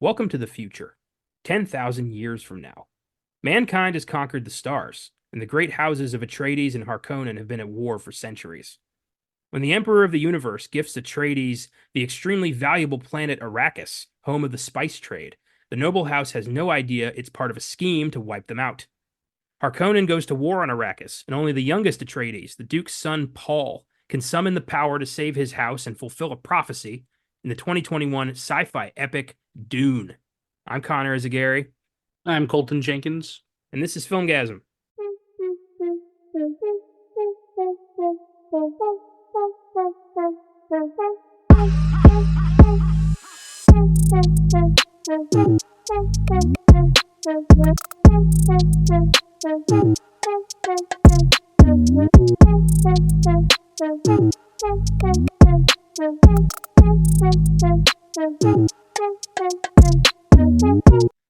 Welcome to the future, 10,000 years from now. Mankind has conquered the stars, and the great houses of Atreides and Harkonnen have been at war for centuries. When the Emperor of the Universe gifts Atreides the extremely valuable planet Arrakis, home of the spice trade, the noble house has no idea it's part of a scheme to wipe them out. Harkonnen goes to war on Arrakis, and only the youngest Atreides, the Duke's son Paul, can summon the power to save his house and fulfill a prophecy in the 2021 sci-fi epic Dune. I'm Connor Eyzaguirre, I'm Colton Jenkins. and this is Filmgazm.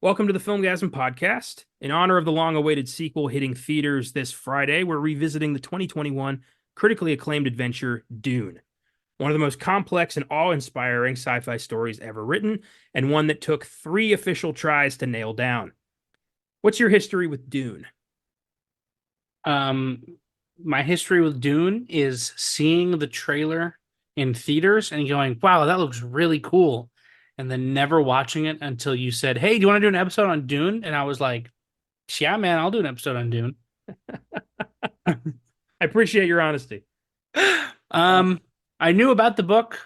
Welcome to the Filmgazm podcast. In honor of the long-awaited sequel hitting theaters this Friday, we're revisiting the 2021 critically acclaimed adventure Dune, one of the most complex and awe-inspiring sci-fi stories ever written, and one that took 3 official tries to nail down. What's your history with Dune? My history with Dune is seeing the trailer in theaters and going, wow, that looks really cool. And then never watching it until you said, hey, do you want to do an episode on Dune? And I was like, yeah, man, I'll do an episode on Dune. I appreciate your honesty. I knew about the book.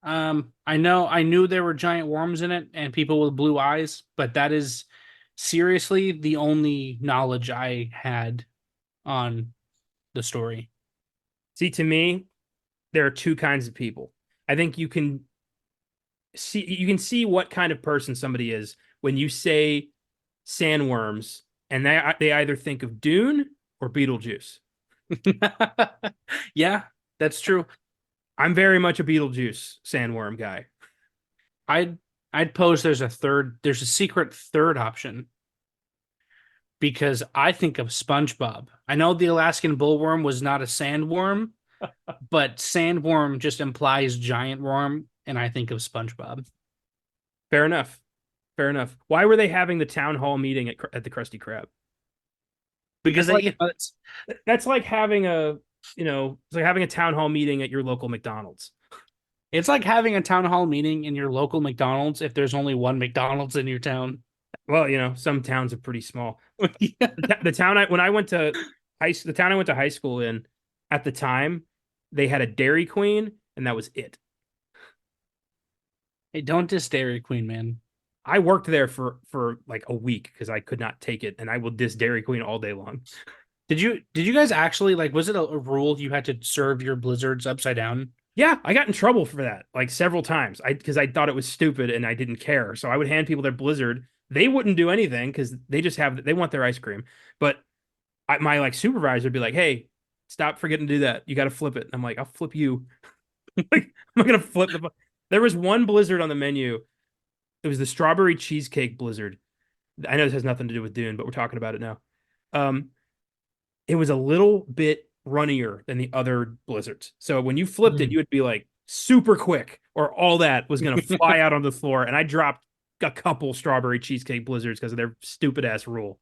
I knew there were giant worms in it and people with blue eyes, but that is seriously the only knowledge I had on the story. See, to me, there are 2 kinds of people. I think you can see what kind of person somebody is when you say sandworms, and they either think of Dune or Beetlejuice. Yeah, that's true. I'm very much a Beetlejuice sandworm guy. I'd I'd pose there's a secret third option because I think of SpongeBob. I know the Alaskan bullworm was not a sandworm, but sandworm just implies giant worm, and I think of SpongeBob. Fair enough. Fair enough. Why were they having the town hall meeting at the Krusty Krab? Because That's they, like that's like having it's like having a town hall meeting at your local McDonald's. it's like having a town hall meeting in your local McDonald's if there's only one McDonald's in your town. Well, some towns are pretty small. Yeah. The town I when I went to the town I went to high school in at the time, they had a Dairy Queen, and that was it. Hey, don't diss Dairy Queen, man. I worked there for like a week because I could not take it, and I will diss Dairy Queen all day long. Did you guys actually like was it a rule you had to serve your blizzards upside down? Yeah, I got in trouble for that like several times. Because I thought it was stupid and I didn't care. So I would hand people their Blizzard. They wouldn't do anything because they want their ice cream. But my like supervisor would be like, "Hey, stop forgetting to do that. You got to flip it." And I'm like, "I'll flip you." Like, I'm not gonna flip the. There was one Blizzard on the menu. It was the strawberry cheesecake Blizzard. I know this has nothing to do with Dune, but we're talking about it now. Um, it was a little bit runnier than the other blizzards. So when you flipped it, Mm. you would be like super quick, or all that was going to fly out on the floor. And I dropped a couple strawberry cheesecake blizzards because of their stupid ass rule.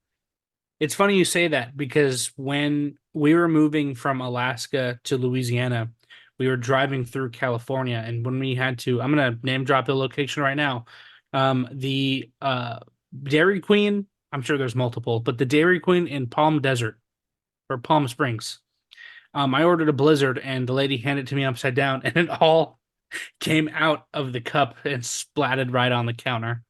It's funny you say that because when we were moving from Alaska to Louisiana, we were driving through California, and when we had to, I'm gonna name drop the location right now. The Dairy Queen, I'm sure there's multiple, but the Dairy Queen in Palm Desert or Palm Springs. I ordered a Blizzard, and the lady handed it to me upside down, and it all came out of the cup and splatted right on the counter.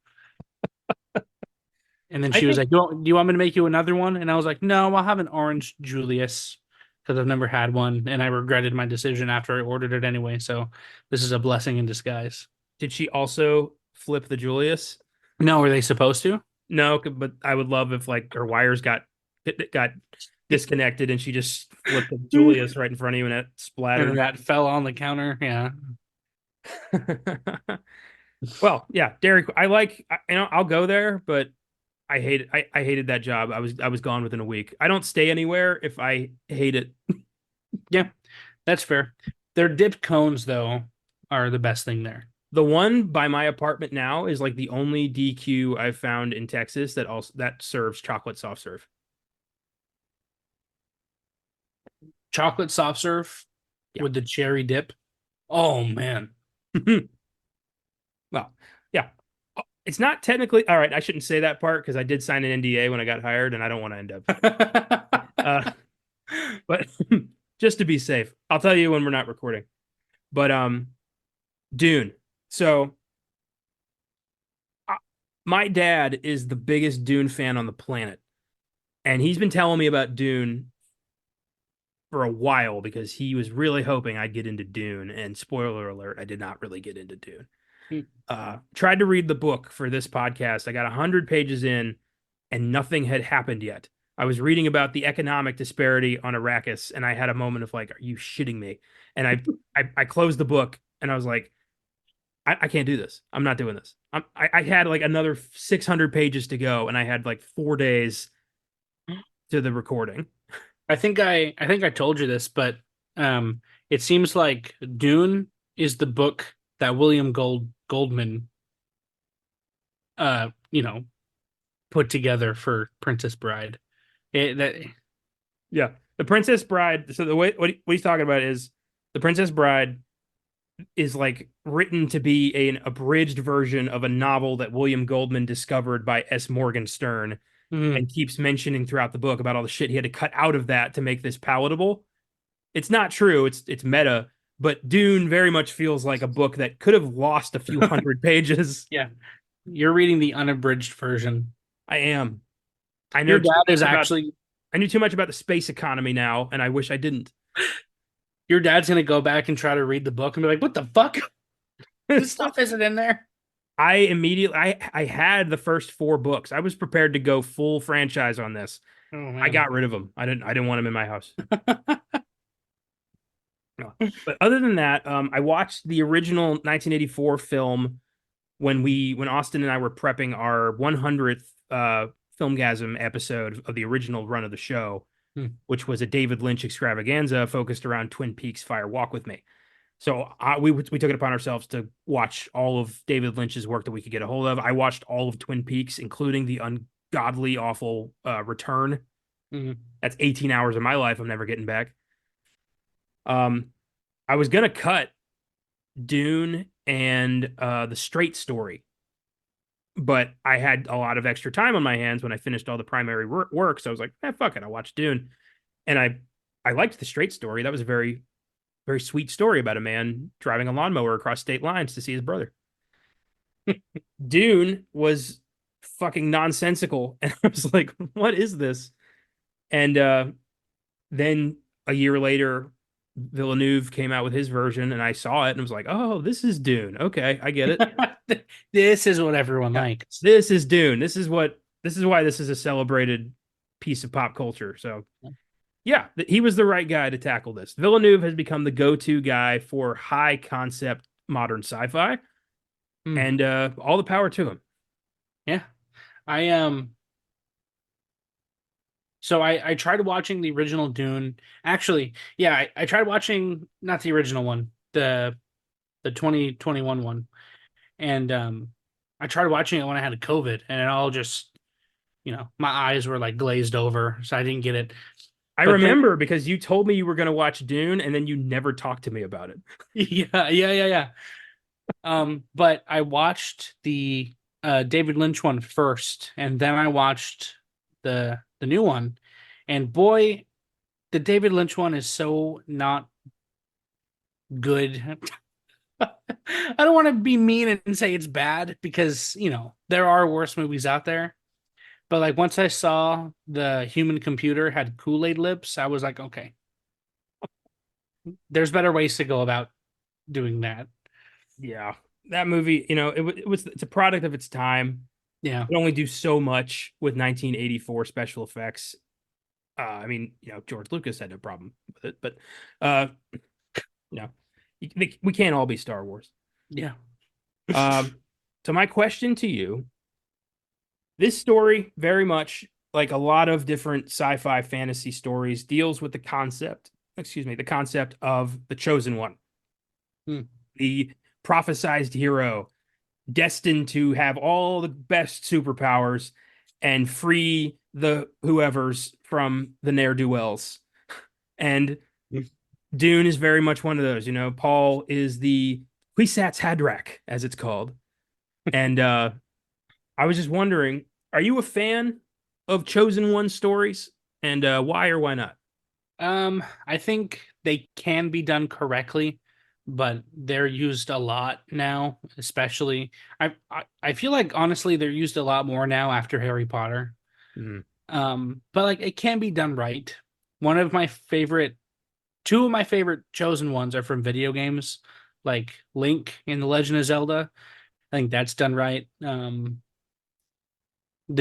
And then I she was think like, do you want me to make you another one? And I was like, no, I'll have an orange Julius because I've never had one. And I regretted my decision after I ordered it anyway. So this is a blessing in disguise. did she also flip the Julius? No, were they supposed to? No, but I would love if like her wires got disconnected and she just flipped the Julius right in front of you and it And splattered. that fell on the counter. Yeah. Well, yeah, Derek. I'll go there, but I hate it. I hated that job. I was gone within a week. I don't stay anywhere if I hate it. Yeah, that's fair. Their dipped cones, though, are the best thing there. The one by my apartment now is like the only DQ I've found in Texas that serves chocolate soft serve. Chocolate soft serve Yeah. with the cherry dip. Oh man. Well, yeah. It's not technically all right. I shouldn't say that part because I did sign an NDA when I got hired, and I don't want to end up. Uh, but just to be safe, I'll tell you when we're not recording. But Dune. So uh, my dad is the biggest Dune fan on the planet, and he's been telling me about Dune for a while because he was really hoping I'd get into Dune. And spoiler alert, I did not really get into Dune. Tried to read the book for this podcast. I got 100 pages in, and nothing had happened yet. I was reading about the economic disparity on Arrakis, and I had a moment of like, "Are you shitting me?" And I closed the book, and I was like, I can't do this. I'm not doing this. I had like another 600 pages to go, and I had like 4 days to the recording. I think I told you this, but it seems like Dune is the book that William Goldman you know, put together for Princess Bride. It, that Yeah, the Princess Bride. So the way what he's talking about is the Princess Bride is like written to be an abridged version of a novel that William Goldman discovered by S. Morgan Stern mm, and keeps mentioning throughout the book about all the shit he had to cut out of that to make this palatable. It's not true. It's meta, but Dune very much feels like a book that could have lost a few hundred pages. yeah, you're reading the unabridged version. I am. I know Your too dad is much about actually I knew too much about the space economy now, and I wish I didn't. your dad's gonna go back and try to read the book and be like, "What the fuck? This stuff isn't in there." I had the first four books. I was prepared to go full franchise on this. Oh I man. got rid of them. I didn't want them in my house. No. But other than that, I watched the original 1984 film when Austin and I were prepping our 100th Filmgazm episode of the original run of the show, Hmm. which was a David Lynch extravaganza focused around Twin Peaks Fire Walk with Me. So we took it upon ourselves to watch all of David Lynch's work that we could get a hold of. I watched all of Twin Peaks, including the ungodly awful Return. Mhm. That's 18 hours of my life I'm never getting back. Um, I was gonna cut Dune and the Straight Story, but I had a lot of extra time on my hands when I finished all the primary work. So I was like, fuck it, I'll watch Dune. And I liked the Straight Story. That was a very, very sweet story about a man driving a lawnmower across state lines to see his brother. Dune was fucking nonsensical. And I was like, what is this? And then a year later, Villeneuve came out with his version, and I saw it and was like, oh, this is Dune. Okay, I get it. This is what everyone Yeah. likes. This is Dune. This is why this is a celebrated piece of pop culture. So yeah, he was the right guy to tackle this. Villeneuve has become the go-to guy for high concept modern sci-fi, Hmm. and all the power to him. Yeah. I So I tried watching the original Dune. Actually, yeah, I tried watching not the original one, the 2021 one. And I tried watching it when I had COVID and it all just, my eyes were like glazed over, so I didn't get it. I But then remember because you told me you were going to watch Dune, and then you never talked to me about it. yeah. But I watched the David Lynch one first, and then I watched the new one. And boy, the David Lynch one is so not good. I don't want to be mean and say it's bad because, there are worse movies out there. But like once I saw the human computer had Kool-Aid lips, I was like, okay, there's better ways to go about doing that. Yeah, that movie, it's a product of its time. Yeah. It only do so much with 1984 special effects. George Lucas had no problem with it, but uh, you know, we can't all be Star Wars. Yeah. Um, so my question to you, this story very much like a lot of different sci-fi fantasy stories deals with the concept of the chosen one, Hmm. the prophesized hero destined to have all the best superpowers and free the whoever's from the ne'er-do-wells. And Dune is very much one of those. Paul is the Kwisatz Haderach, as it's called. And I was just wondering, are you a fan of Chosen One stories? And why or why not? I think they can be done correctly, but they're used a lot now, especially. I feel like honestly they're used a lot more now after Harry Potter. Mm. But like it can be done right. One of my favorite, two of my favorite chosen ones are from video games, like Link in The Legend of Zelda. I think that's done right. The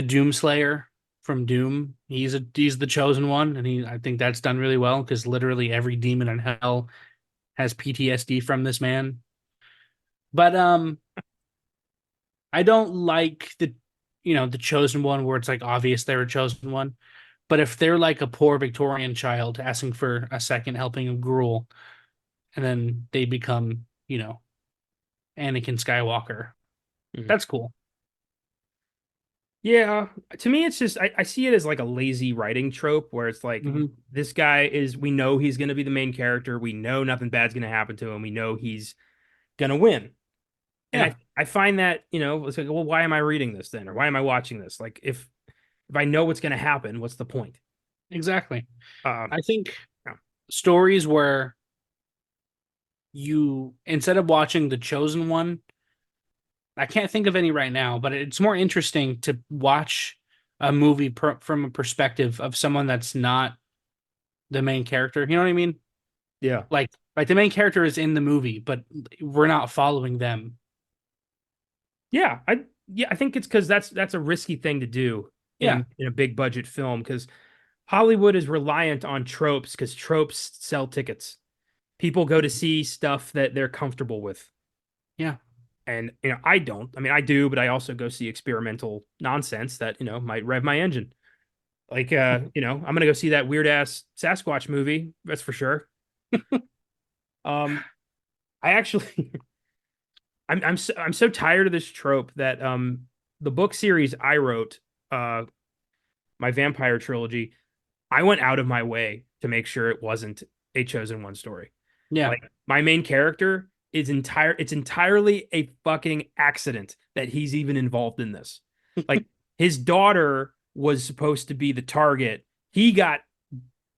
Doomslayer from Doom, he's the chosen one, and I think that's done really well because literally every demon in hell has PTSD from this man. But I don't like the chosen one where it's like obvious they're a chosen one. But if they're like a poor Victorian child asking for a second helping of gruel, and then they become, Anakin Skywalker, Mm. that's cool. Yeah, to me, it's just I see it as like a lazy writing trope where it's like Hmm. this guy is we know he's going to be the main character. We know nothing bad's going to happen to him. We know he's going to win. And Yeah, I find that, it's like, well, why am I reading this then? Or why am I watching this? Like if I know what's going to happen, what's the point? exactly. Um, I think yeah. stories where you, instead of watching the chosen one, I can't think of any right now, but it's more interesting to watch a movie from a perspective of someone that's not the main character. You know what I mean? Yeah. Like the main character is in the movie, but we're not following them. Yeah, I think it's because that's a risky thing to do Yeah, in a big budget film because Hollywood is reliant on tropes because tropes sell tickets. People go to see stuff that they're comfortable with. yeah. And I don't. I mean, I do, but I also go see experimental nonsense that, might rev my engine. Like I'm gonna go see that weird ass Sasquatch movie, that's for sure. Um I actually I'm so tired of this trope that the book series I wrote, uh my vampire trilogy, I went out of my way to make sure it wasn't a chosen one story. Yeah. Like my main character is it's entirely a fucking accident that he's even involved in this. Like his daughter was supposed to be the target. He got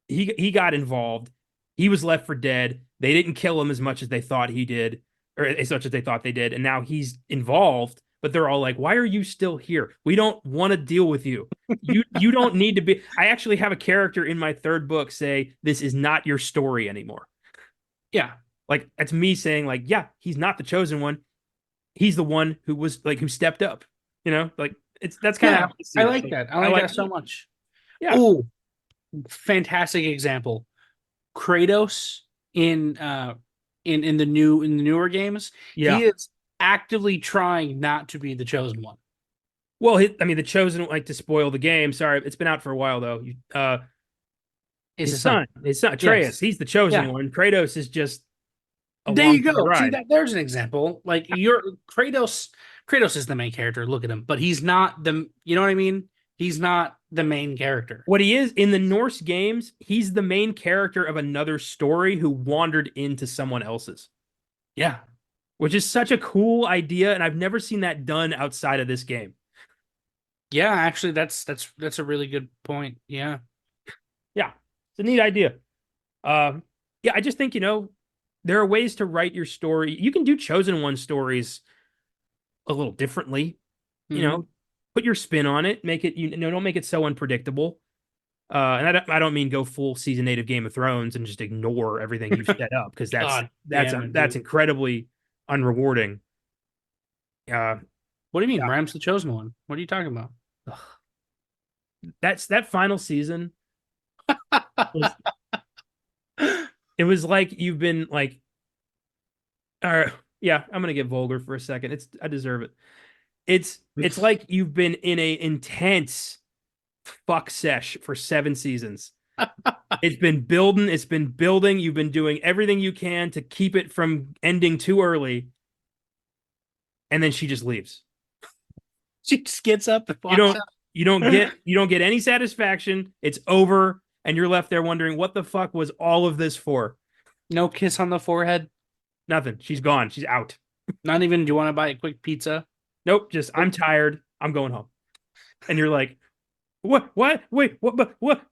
involved. He was left for dead. They didn't kill him as much as they thought he did, or as much as they thought they did. And now he's involved, but they're all like, "Why are you still here? We don't want to deal with you. You don't need to be." I actually have a character in my third book say, "This is not your story anymore." Yeah. Like that's me saying, like, yeah, he's not the chosen one. He's the one who was like who stepped up. Like that's kind of Yeah. how I see I it. like So that. I I like like, that so much. yeah, Oh, fantastic example. Kratos in in the newer games, he yeah. is actively trying not to be the chosen one. Well, I mean, the chosen like to spoil the game. Sorry, it's been out for a while though. Is his son. His son Atreus, Yes. he's the chosen Yeah. one. Kratos is just There along you for the go. See ride. that there's an example. Like your Kratos is the main character. Look at him. But he's not the you know what I mean? He's not the main character. What he is in the Norse games, he's the main character of another story who wandered into someone else's, Yeah. which is such a cool idea, and I've never seen that done outside of this game. Yeah, actually that's a really good point. Yeah. Yeah, it's a neat idea. Yeah, I just think there are ways to write your story. You can do chosen one stories a little differently. You Hmm. know, put your spin on it. Make it don't make it so unpredictable. And I don't mean go full season 8 of Game of Thrones and just ignore everything you've set up because God damn it, that's dude. incredibly unrewarding. Uh, What do you mean? yeah, Ram's the chosen one. What are you talking about? that final season was it was like you've been like, yeah, I'm gonna get vulgar for a second. I deserve it. It's like you've been in a intense fuck sesh for 7 seasons. It's been building. You've been doing everything you can to keep it from ending too early. and then she just leaves. She just gets up and You walks don't out. you don't get any satisfaction. It's over, and you're left there wondering what the fuck was all of this for? No kiss on the forehead. Nothing. She's gone. She's out. Not even, do you want to buy a quick pizza? Nope, just I'm tired. I'm going home. And you're like, what? What? Wait, what?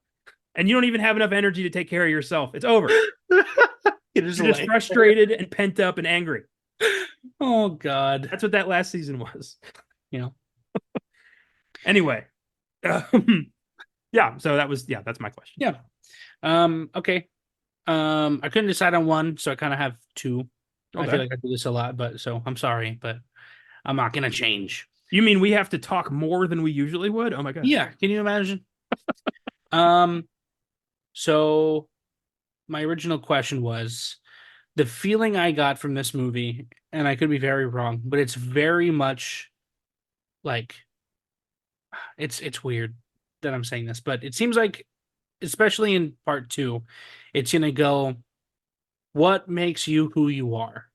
And you don't even have enough energy to take care of yourself. It's over. You just You're just lay. frustrated and pent up and angry. Oh God. That's what that last season was. You know. Anyway, yeah. So that's my question. Yeah. Okay. I couldn't decide on one, so I kind of have two. I feel Okay. like I do this a lot, but so I'm sorry, but I'm not gonna change. You mean we have to talk more than we usually would? Oh my god. Yeah, can you imagine? Um, so my original question was the feeling I got from this movie, and I could be very wrong, but it's very much like it's weird that I'm saying this, but it seems like, especially in part two, it's gonna go, what makes you who you are?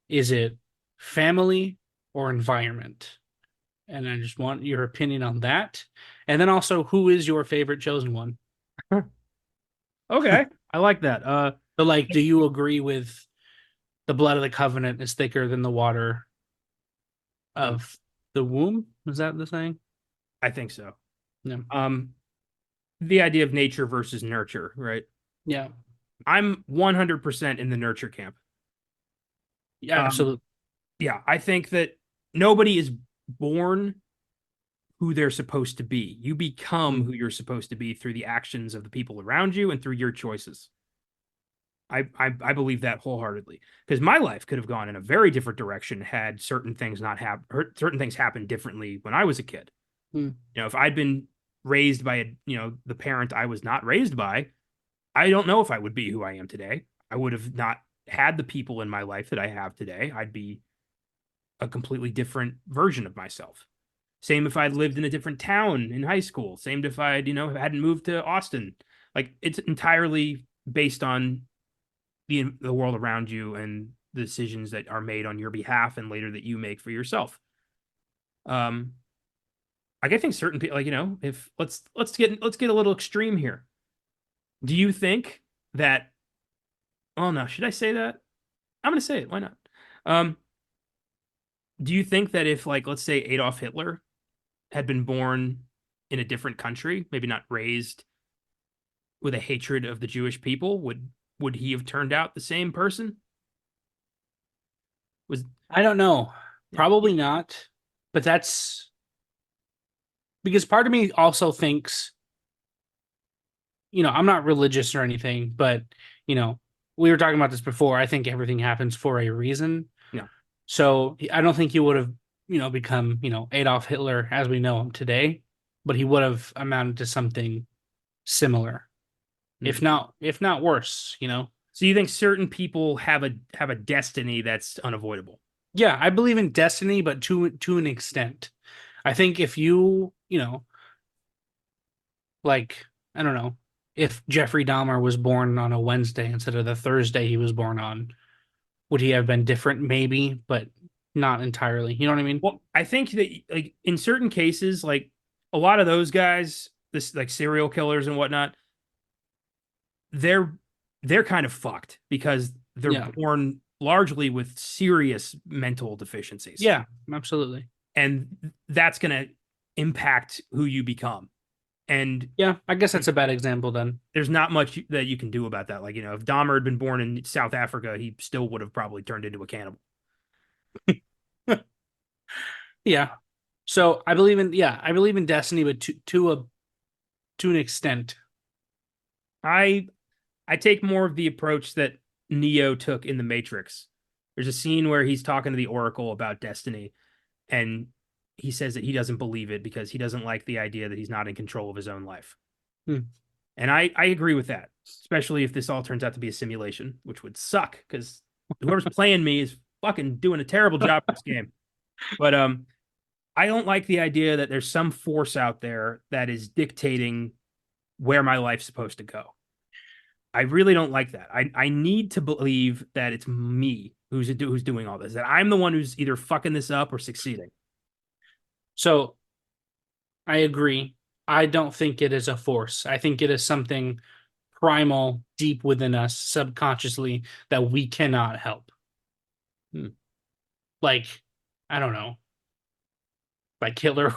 Is it family or environment? And I just want your opinion on that. And then also, who is your favorite chosen one? Okay. I like that. So, like, do you agree with the blood of the covenant is thicker than the water of the womb? Is that the saying? I think so. Yeah. Um, the idea of nature versus nurture, right? Yeah. I'm 100% in the nurture camp. Yeah, Um, absolutely. yeah, I think that nobody is born who they're supposed to be. You become Mm. who you're supposed to be through the actions of the people around you and through your choices. I believe that wholeheartedly because my life could have gone in a very different direction had certain things not happen, certain things happened differently when I was a kid. Mm. If I'd been raised by the parent I was not raised by, I don't know if I would be who I am today. I would have not had the people in my life that I have today. I'd be a completely different version of myself. Same if I'd lived in a different town in high school. Same if I'd, hadn't moved to Austin. Like it's entirely based on the world around you and the decisions that are made on your behalf and later that you make for yourself. Um, like I think certain people, like if let's get a little extreme here. Do you think that? Oh no, should I say that? I'm gonna say it. Why not? Um, do you think that if, like, let's say Adolf Hitler had been born in a different country, maybe not raised with a hatred of the Jewish people, would he have turned out the same person? Was I don't know. Yeah. Probably not. But that's because part of me also thinks, I'm not religious or anything, but, you know, we were talking about this before. I think everything happens for a reason. Yeah. So I don't think he would have, become, Adolf Hitler as we know him today, but he would have amounted to something similar, Hmm. if not worse. So you think certain people have a destiny that's unavoidable? Yeah, I believe in destiny, but to an extent. I think if like, I don't know, if Jeffrey Dahmer was born on a Wednesday instead of the Thursday he was born on, would he have been different? Maybe, but not entirely. You know what I mean? Well, I think that, like, in certain cases, like a lot of those guys, this like serial killers and whatnot, they're they're kind of fucked because they're Yeah. born largely with serious mental deficiencies. Yeah, absolutely. And that's going to impact who you become. And Yeah, I guess that's a bad example then. there's not much that you can do about that. Like, if Dahmer had been born in South Africa, he still would have probably turned into a cannibal. Yeah. So I believe in destiny, but to an extent. I I take more of the approach that Neo took in The Matrix. There's a scene where he's talking to the Oracle about destiny, and he says that he doesn't believe it because he doesn't like the idea that he's not in control of his own life. Hmm. And I agree with that, especially if this all turns out to be a simulation, which would suck because whoever's playing me is fucking doing a terrible job in this game. But I don't like the idea that there's some force out there that is dictating where my life's supposed to go. I really don't like that. I need to believe that it's me who's doing all this. That I'm the one who's either fucking this up or succeeding. So I agree. I don't think it is a force. I think it is something primal deep within us subconsciously that we cannot help. Hmm. Like, I don't know. Like Hitler,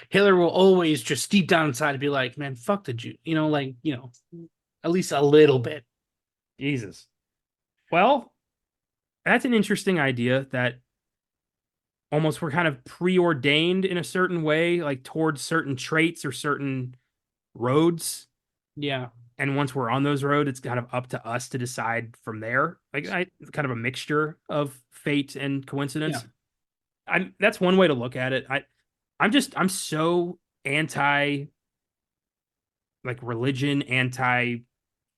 Hitler will always just deep down inside be like, man, fuck the Jew. At least a little bit. Jesus. Well, that's an interesting idea that almost we're kind of preordained in a certain way, like towards certain traits or certain roads. Yeah. And once we're on those roads, it's kind of up to us to decide from there. Kind of a mixture of fate and Yeah. coincidence. That's one way to look at it. I'm so anti like religion, anti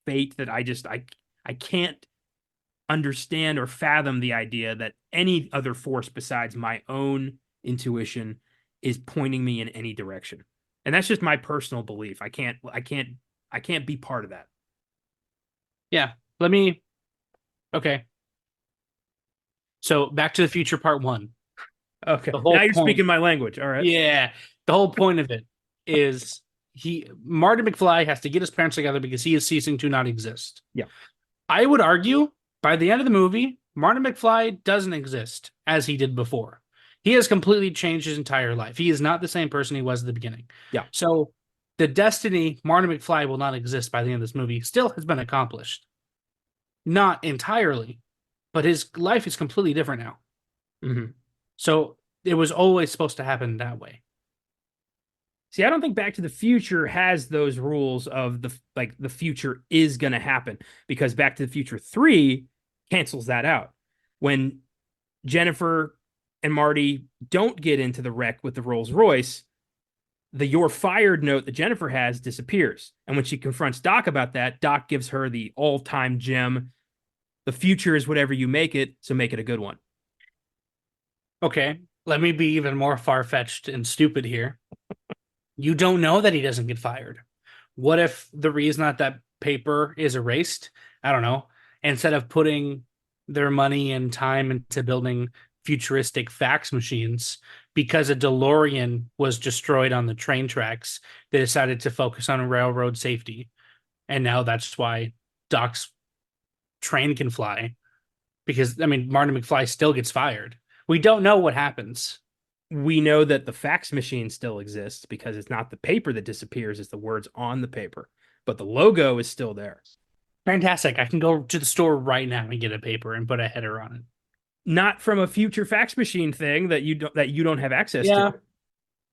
fate that I can't understand or fathom the idea that any other force besides my own intuition is pointing me in any direction. And that's just my personal belief. I can't be part of that. Yeah. Let me. Okay. So Back to the Future Part One. Okay. The Now whole you're point. speaking my language. All right. Yeah. The whole point of it is Marty McFly has to get his parents together because he is ceasing to not exist. Yeah. I would argue by the end of the movie, Martin McFly doesn't exist as he did before. He has completely changed his entire life. He is not the same person he was at the beginning. Yeah. So the destiny Martin McFly will not exist by the end of this movie still has been accomplished. Not entirely, but his life is completely different now. Mm-hmm. So it was always supposed to happen that way. See, I don't think Back to the Future has those rules of the future is going to happen because Back to the Future 3 cancels that out. When Jennifer and Marty don't get into the wreck with the Rolls Royce, the "you're fired" note that Jennifer has disappears. And when she confronts Doc about that, Doc gives her the all-time gem: the future is whatever you make it, so make it a good one. Okay, let me be even more far fetched and stupid here. You don't know that he doesn't get fired. What if the reason that paper is erased, I don't know, instead of putting their money and time into building futuristic fax machines, because a DeLorean was destroyed on the train tracks, they decided to focus on railroad safety. And now that's why Doc's train can fly. Because, I mean, Martin McFly still gets fired. We don't know what happens. We know that the fax machine still exists because it's not the paper that disappears, it's the words on the paper. But the logo is still there. Fantastic. I can go to the store right now and get a paper and put a header on it. Not from a future fax machine thing that you don't have access Yeah. to.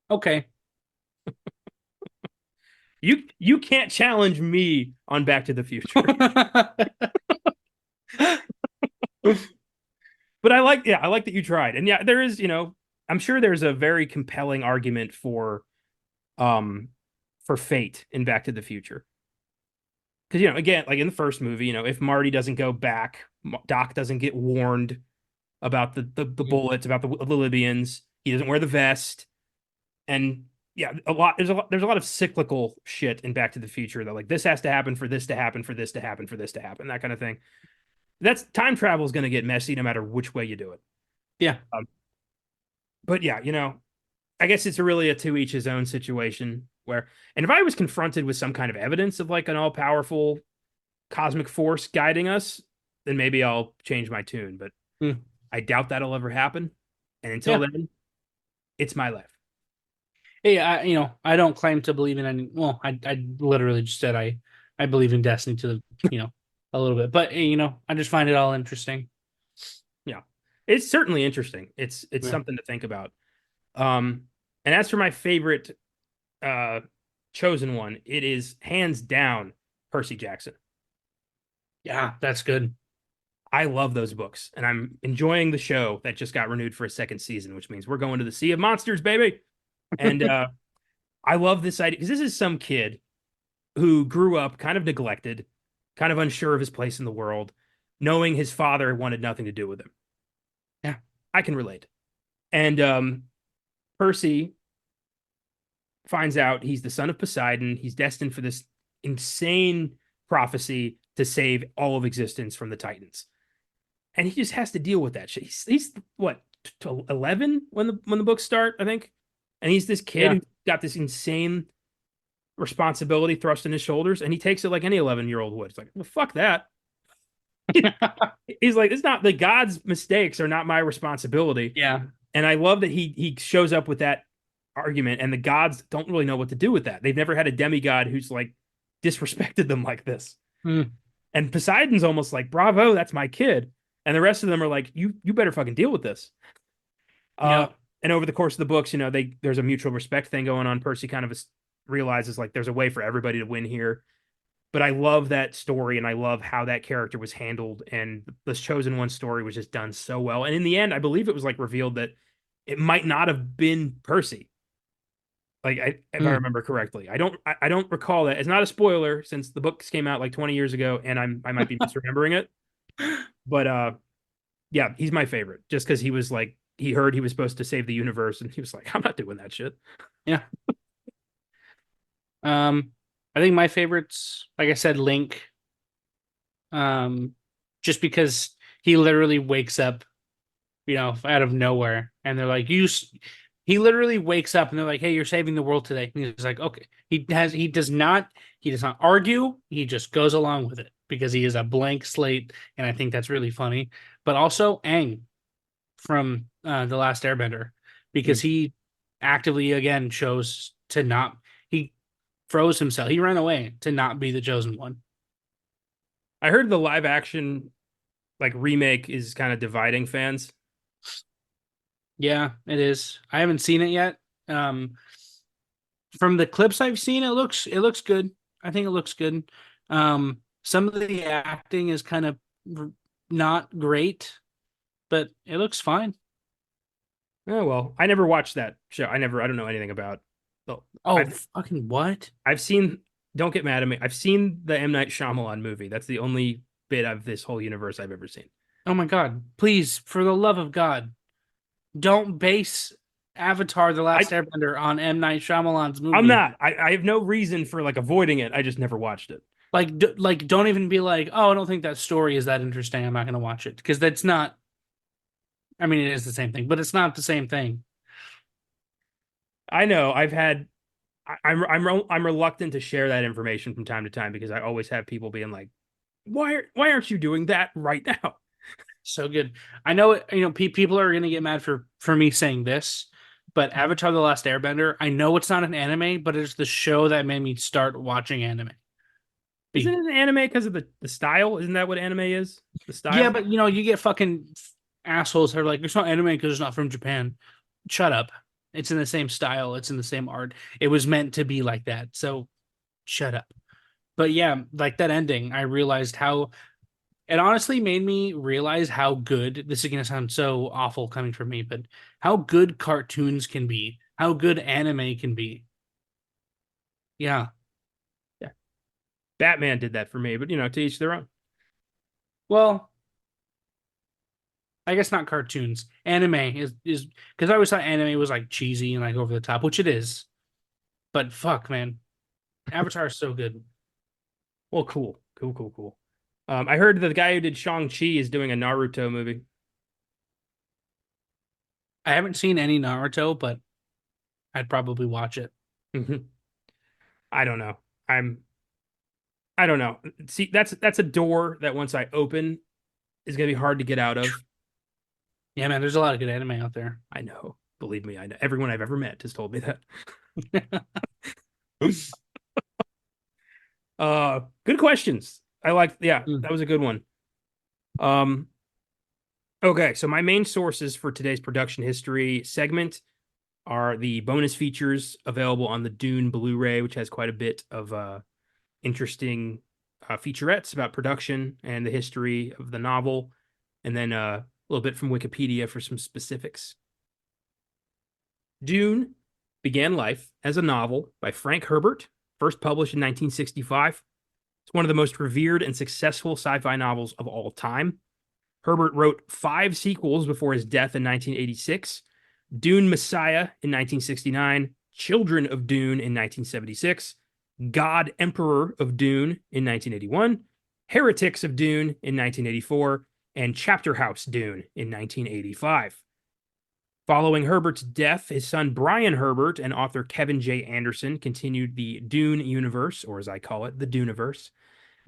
Okay. You can't challenge me on Back to the Future. But I like that you tried. And yeah, there is, I'm sure there's a very compelling argument um for fate in Back to the Future. Because again, like in the first movie, if Marty doesn't go back, Doc doesn't get warned about the bullets, about the Libyans. He doesn't wear the vest, and yeah, there's a lot of cyclical shit in Back to the Future that like this has to happen for this to happen for this to happen for this to happen, that kind of thing. That's time travel is going to get messy no matter which way you do it. Yeah. But yeah, I guess it's really a to each his own situation where, and if I was confronted with some kind of evidence of like an all powerful cosmic force guiding us, then maybe I'll change my tune. But Hmm. I doubt that'll ever happen. And until Yeah. then, it's my life. Hey, I don't claim to believe in any. Well, I literally just said I believe in destiny to the, a little bit. But hey, I just find it all interesting. Yeah. It's certainly interesting. It's Yeah. something to think about. Um, and as for my favorite uh chosen one, it is hands down Percy Jackson. Yeah, that's good. I love those books, and I'm enjoying the show that just got renewed for a second season, which means we're going to the Sea of Monsters, baby. And I love this idea because this is some kid who grew up kind of neglected, kind of unsure of his place in the world, knowing his father wanted nothing to do with him. Yeah. I can relate. And Percy finds out he's the son of Poseidon. He's destined for this insane prophecy to save all of existence from the Titans. and he just has to deal with that shit. He's what 11 when the books start, I think, and he's this kid Yeah. who's got this insane responsibility thrust in his shoulders, and he takes it like any 11-year-old would. It's like, well, fuck that. He's like, it's not the God's mistakes are not my responsibility. Yeah. And I love that he shows up with that argument, and the gods don't really know what to do with that. They've never had a demigod who's like disrespected them like this. Mm. And Poseidon's almost like, bravo, that's my kid. And the rest of them are like, you better fucking deal with this. Uh, Yeah. and over the course of the books, there's a mutual respect thing going on. Percy kind of realizes like there's a way for everybody to win here. But I love that story, and I love how that character was handled. And this Chosen One story was just done so well. And in the end, I believe it was like revealed that it might not have been Percy. If I Mm. remember correctly, I don't recall that. It's not a spoiler since the books came out like 20 years ago, and I might be misremembering it. But yeah, he's my favorite just because he was like he heard he was supposed to save the universe, and he was like, I'm not doing that shit. Yeah. I think my favorites, like I said, Link. Um, just because he literally wakes up, out of nowhere, and they're like, He literally wakes up, and they're like, "Hey, you're saving the world today." And he's like, "Okay." He does not argue. He just goes along with it because he is a blank slate, and I think that's really funny. But also Aang from the Last Airbender, because Mm. he actively again chose to not. He froze himself. He ran away to not be the chosen one. I heard the live action like remake is kind of dividing fans. Yeah, it is. I haven't seen it yet. Um, from the clips I've seen, it looks good. I think it looks good. Some of the acting is kind of not great, but it looks fine. Oh well, I never watched that show. I don't know anything about. Well, Oh, I've fucking what? I've seen. Don't get mad at me. I've seen the M. Night Shyamalan movie. That's the only bit of this whole universe I've ever seen. Oh my god! Please, for the love of God, don't base Avatar: The Last I Airbender on M. Night Shyamalan's I'm movie. not. I have no reason for like avoiding it. I just never watched it. Like, don't even be like, oh, I don't think that story is that interesting. I'm not going to watch it because that's not. I mean, it is the same thing, but it's not the same thing. I know. I've had. I'm reluctant to share that information from time to time because I always have people being like, why aren't you doing that right now? So good. I know it, people are going to get mad for me saying this, but Avatar: The Last Airbender, I know it's not an anime, but it's the show that made me start watching anime. Isn't Be- it an anime because of the style? Isn't that what anime is? The yeah, style? but you get fucking assholes that are like, it's not anime because it's not from Japan. Shut up. It's in the same style, it's in the same art. It was meant to be like that. So shut up. But yeah, like that ending, I realized how it honestly made me realize how good this is going to sound so awful coming from me, but how good cartoons can be, how good anime can be. Yeah. Yeah. Batman did that for me, but to each their own. Well, I guess not cartoons. Anime is because I always thought anime was like cheesy and like over the top, which it is. But fuck, man, Avatar is so good. Well, cool. Cool, cool, cool. I heard that the guy who did Shang-Chi is doing a Naruto movie. I haven't seen any Naruto, but I'd probably watch it. I don't know. I don't know. See, that's a door that once I open is gonna be hard to get out of. Yeah, man, there's a lot of good anime out there. I know. Believe me, I know. Everyone I've ever met has told me that. Good questions. Yeah, Mm. that was a good one. Um, okay, so my main sources for today's production history segment are the bonus features available on the Dune Blu-ray, which has quite a bit of interesting featurettes about production and the history of the novel, and then a little bit from Wikipedia for some specifics. Dune began life as a novel by Frank Herbert, first published in 1965. It's one of the most revered and successful sci-fi novels of all time. Herbert wrote 5 sequels before his death in 1986. Dune Messiah in 1969, Children of Dune in 1976, God Emperor of Dune in 1981, Heretics of Dune in 1984, and Chapter House Dune in 1985. Following Herbert's death, his son Brian Herbert and author Kevin J. Anderson continued the Dune universe, or as I call it, the Duneverse,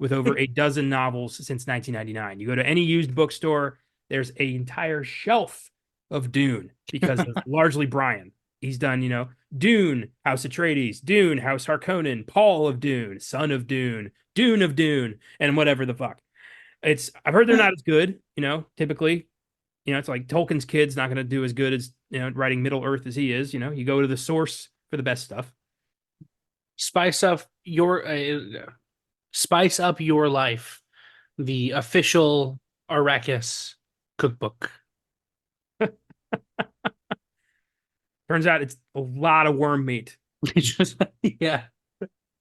with over a dozen novels since 1999. You go to any used bookstore, there's an entire shelf of Dune because of largely Brian. He's done, Dune, House Atreides, Dune, House Harkonnen, Paul of Dune, Son of Dune, Dune of Dune, and whatever the fuck. I've heard they're not as good, typically. It's like Tolkien's kid's not going to do as good as, writing Middle Earth as he is. You go to the source for the best stuff. Spice up your spice up your life. The official Arrakis cookbook. Turns out it's a lot of worm meat, Just yeah.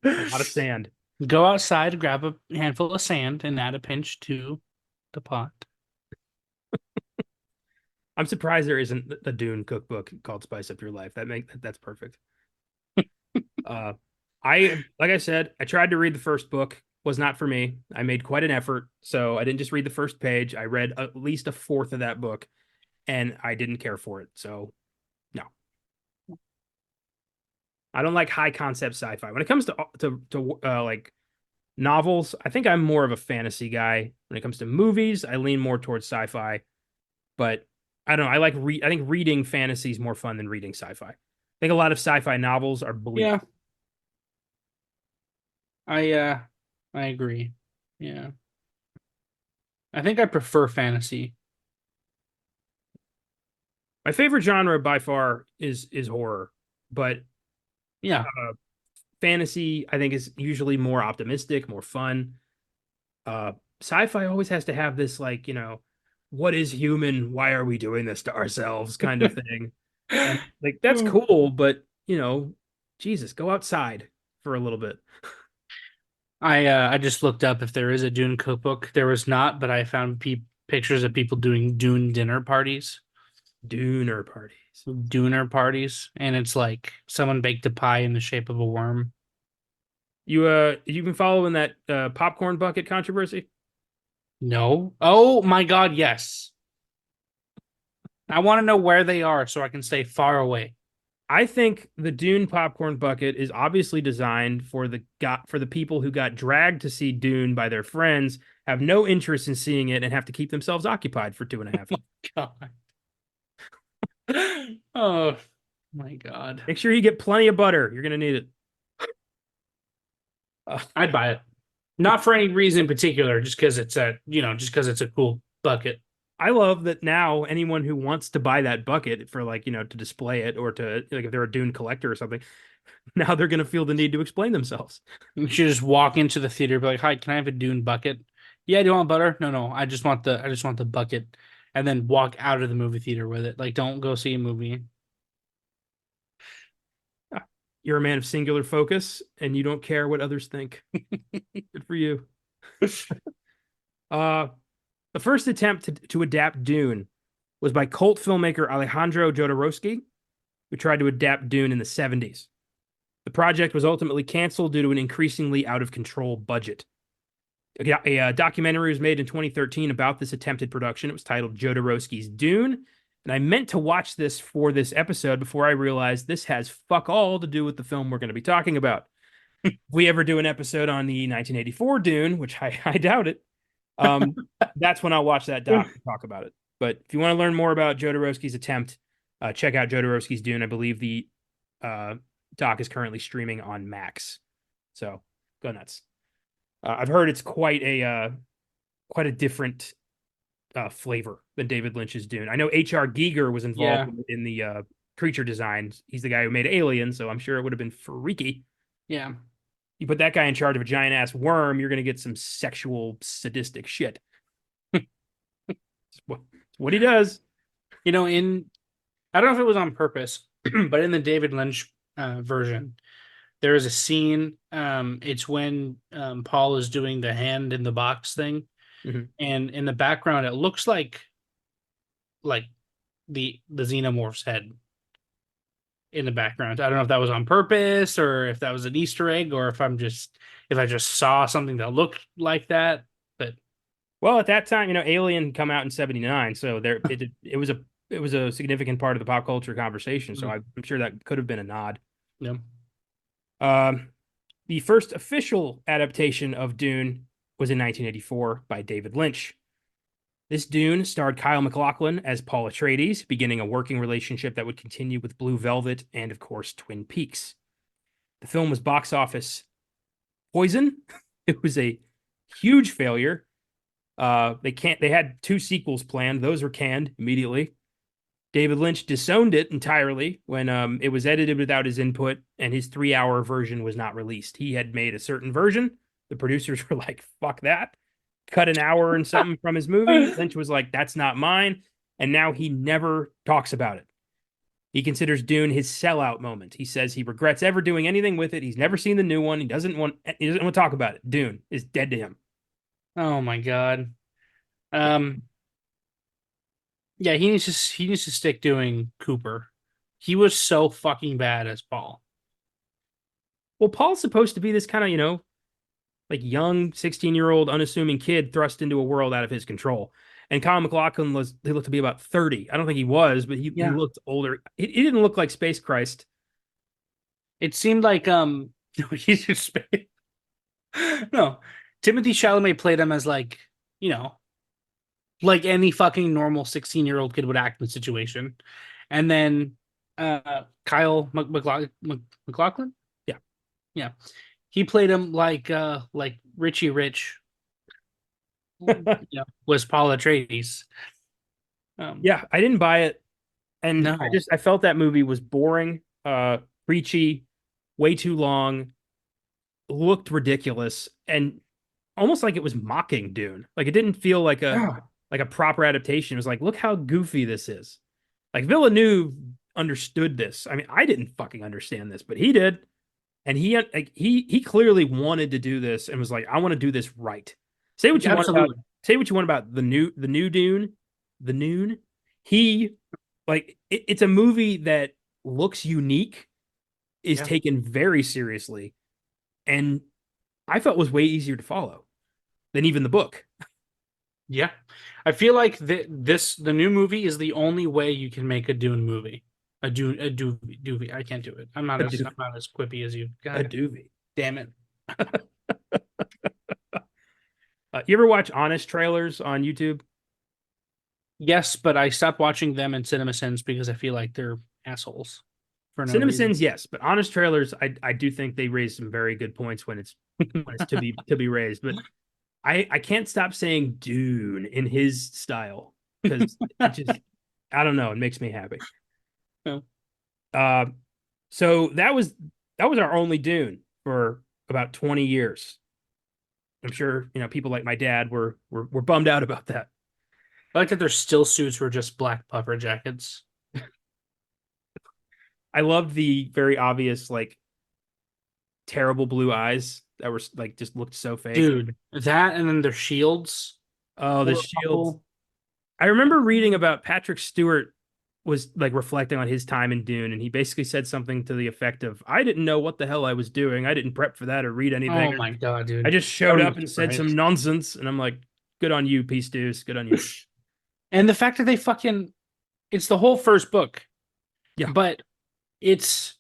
a lot of sand. Go outside, grab a handful of sand, and add a pinch to the pot. I'm surprised there isn't a Dune cookbook called Spice Up Your Life. That's perfect. uh like I said, I tried to read the first book, was not for me. I made quite an effort, so I didn't just read the first page. I read at least a fourth of that book, and I didn't care for it. So no. I don't like high concept sci-fi. When it comes to like novels, I think I'm more of a fantasy guy. When it comes to movies, I lean more towards sci-fi. But I don't know. I think reading fantasy is more fun than reading sci-fi. I think a lot of sci-fi novels are bleak. Yeah, I agree. Yeah. I think I prefer fantasy. My favorite genre by far is horror, but Yeah. fantasy I think is usually more optimistic, more fun. Sci-fi always has to have this like, what is human? Why are we doing this to ourselves kind of thing. And like that's cool, but Jesus, go outside for a little bit. I just looked up if there is a Dune cookbook. There was not, but I found pictures of people doing Dune dinner parties. Duner parties. Dooner parties, and it's like someone baked a pie in the shape of a worm. You've been following that popcorn bucket controversy? No. Oh my God, yes. I want to know where they are so I can stay far away. I think the Dune popcorn bucket is obviously designed for the people who got dragged to see Dune by their friends, have no interest in seeing it, and have to keep themselves occupied for 2.5 years. God. Oh my God. Make sure you get plenty of butter. You're gonna need it. I'd buy it. Not for any reason in particular, just because it's a cool bucket. I love that now anyone who wants to buy that bucket for like, to display it or to like if they're a Dune collector or something, now they're gonna feel the need to explain themselves. You should just walk into the theater, be like, "Hi, can I have a Dune bucket?" Yeah, do you want butter? No, no, I just want the bucket, and then walk out of the movie theater with it. Like, don't go see a movie. You're a man of singular focus and you don't care what others think. Good for you. Uh, the first attempt to adapt Dune was by cult filmmaker Alejandro Jodorowsky, who tried to adapt Dune in the 70s. The project was ultimately canceled due to an increasingly out of control budget. A documentary was made in 2013 about this attempted production. It was titled Jodorowsky's Dune. And I meant to watch this for this episode before I realized this has fuck all to do with the film we're going to be talking about. If we ever do an episode on the 1984 Dune, which I doubt it, that's when I'll watch that doc and talk about it. But if you want to learn more about Jodorowsky's attempt, check out Jodorowsky's Dune. I believe the doc is currently streaming on Max. So go nuts. I've heard it's quite a different flavor than David Lynch's Dune. I know H.R. Giger was involved in the creature designs. He's the guy who made Alien, so I'm sure it would have been freaky. Yeah. You put that guy in charge of a giant ass worm, you're going to get some sexual sadistic shit. It's what he does. I don't know if it was on purpose, but in the David Lynch version, there is a scene. It's when Paul is doing the hand in the box thing, and in the background, it looks like the xenomorph's head in the background. I don't know if that was on purpose or if that was an Easter egg or if I just saw something that looked like that. But Well, at that time, Alien had come out in '79, so it was a significant part of the pop culture conversation. So Mm, I'm sure that could have been a nod. yeah. Um, the first official adaptation of Dune was in 1984 by David Lynch. This Dune starred Kyle MacLachlan as Paul Atreides, beginning a working relationship that would continue with Blue Velvet and, of course, Twin Peaks. The film was box office poison. It was a huge failure. They had two sequels planned. Those were canned immediately. David Lynch disowned it entirely when it was edited without his input, and his 3 hour version was not released. He had made a certain version. The producers were like, fuck that. Cut an hour and something from his movie. Lynch was like, that's not mine. And now he never talks about it. He considers Dune his sellout moment. He says he regrets ever doing anything with it. He's never seen the new one. He doesn't want to talk about it. Dune is dead to him. Oh my God. Um, yeah, he needs to stick doing Cooper. He was so fucking bad as Paul. Well, Paul's supposed to be this kind of, like young 16-year-old unassuming kid thrust into a world out of his control. And Kyle MacLachlan he looked to be about 30. I don't think he was, but he Yeah. looked older. He didn't look like Space Christ. It seemed like he's just no. Timothy Chalamet played him as like, you know, like any fucking normal 16-year-old kid would act in the situation. And then Kyle MacLachlan? Yeah. Yeah. He played him like Richie Rich, was Paul Atreides. Yeah, I didn't buy it. And No. I felt that movie was boring, preachy, way too long, looked ridiculous, and almost like it was mocking Dune. Like it didn't feel Yeah. like a proper adaptation. It was like, look how goofy this is. Like Villeneuve understood this. I mean, I didn't fucking understand this, but he did. And he clearly wanted to do this and was like, I want to do this right. Say what you want about Absolutely. say what you want about the new Dune, the Noon. He it's a movie that looks unique, is Yeah. taken very seriously, and I felt was way easier to follow than even the book. Yeah. I feel like the new movie is the only way you can make a Dune movie. A Dune. I can't do it. I'm not A, as do- I'm not as quippy as you. a God doovie. damn it. You ever watch honest trailers on YouTube? Yes, but I stopped watching them in CinemaSins because I feel like they're assholes for no reason. CinemaSins, yes, but honest trailers, I do think they raise some very good points when it's to be raised. But I can't stop saying Dune in his style because it just I don't know, it makes me happy. No. Uh, so that was our only Dune for about 20 years. I'm sure people like my dad were bummed out about that. I like that their still suits were just black puffer jackets. I loved the very obvious like terrible blue eyes that were like just looked so fake. Dude, that and then their shields Oh, the were shields. awful. I remember reading about Patrick Stewart was like reflecting on his time in Dune, and he basically said something to the effect of, "I didn't know what the hell I was doing. I didn't prep for that or read anything. Oh my god, I dude. just showed up and Jesus said some Christ. nonsense." And I'm like, "Good on you, Peace Deuce. Good on you." And the fact that they fucking it's the whole first book, Yeah. but it's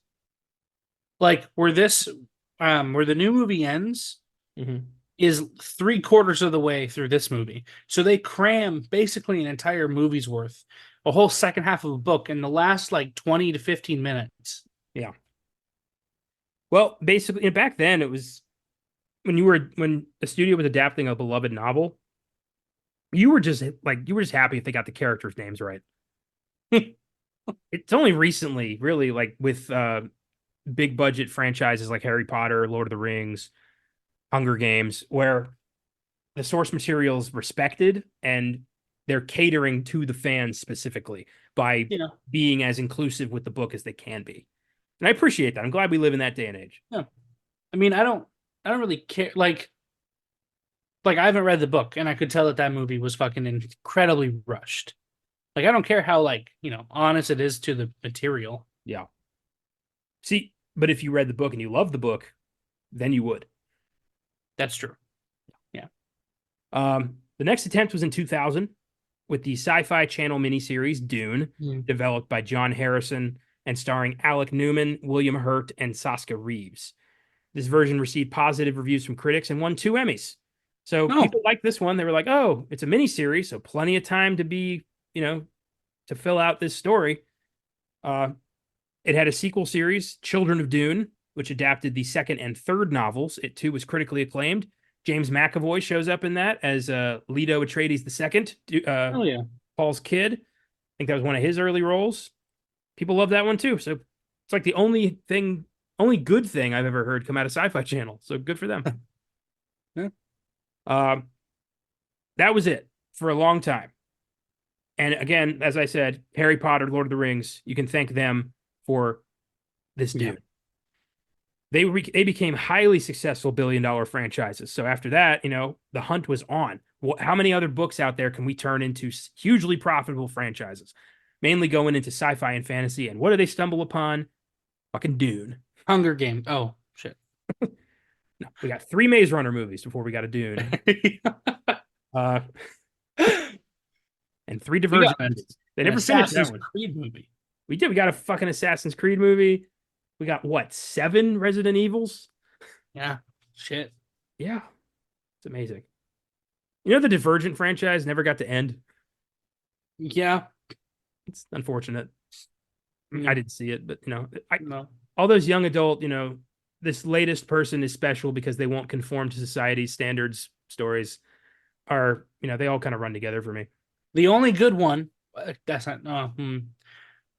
like where the new movie ends Hmm. is 3/4 of the way through this movie. So they cram basically an entire movie's worth, a whole second half of a book in the last like 20 to 15 minutes. Yeah. Well, basically, back then it was when the studio was adapting a beloved novel, you were just happy if they got the characters' names right. It's only recently, really, like with big budget franchises like Harry Potter, Lord of the Rings, Hunger Games, where the source material is respected and they're catering to the fans specifically by You know, being as inclusive with the book as they can be. And I appreciate that. I'm glad we live in that day and age. yeah. I mean, I don't really care. Like I haven't read the book, and I could tell that that movie was fucking incredibly rushed. Like I don't care how honest it is to the material. Yeah. See, but if you read the book and you love the book, then you would. That's true. Yeah. The next attempt was in 2000 with the Sci-Fi Channel miniseries Dune, Mm. developed by John Harrison and starring Alec Newman, William Hurt, and Saska Reeves. This version received positive reviews from critics and won 2 Emmys. So No. people liked this one. They were like, "Oh, it's a miniseries, so plenty of time to be, to fill out this story." Uh, it had a sequel series, Children of Dune, which adapted the second and third novels. It too was critically acclaimed. James McAvoy shows up in that as Leto Atreides II, Oh yeah. Paul's kid. I think that was one of his early roles. People love that one too. So it's like the only good thing I've ever heard come out of Sci-Fi Channel. So good for them. Yeah. Um, that was it for a long time. And again, as I said, Harry Potter, Lord of the Rings, you can thank them for this Yeah. dude. They became highly successful billion-dollar franchises. So after that, the hunt was on. How many other books out there can we turn into hugely profitable franchises? Mainly going into sci-fi and fantasy. And what do they stumble upon? Fucking Dune. Hunger Games. Oh shit. No, we got 3 Maze Runner movies before we got a Dune. Uh, and 3 We got Divergent movies. They an never finished that Assassin's one. Creed movie. We did. We got a fucking Assassin's Creed movie. We got what, 7 Resident Evils? Yeah. Shit. Yeah, it's amazing. The Divergent franchise never got to end. Yeah. It's unfortunate. Yeah. I didn't see it, but No. all those young adult, this latest person is special because they won't conform to society's standards. Stories are, they all kind of run together for me. The only good one, that's not,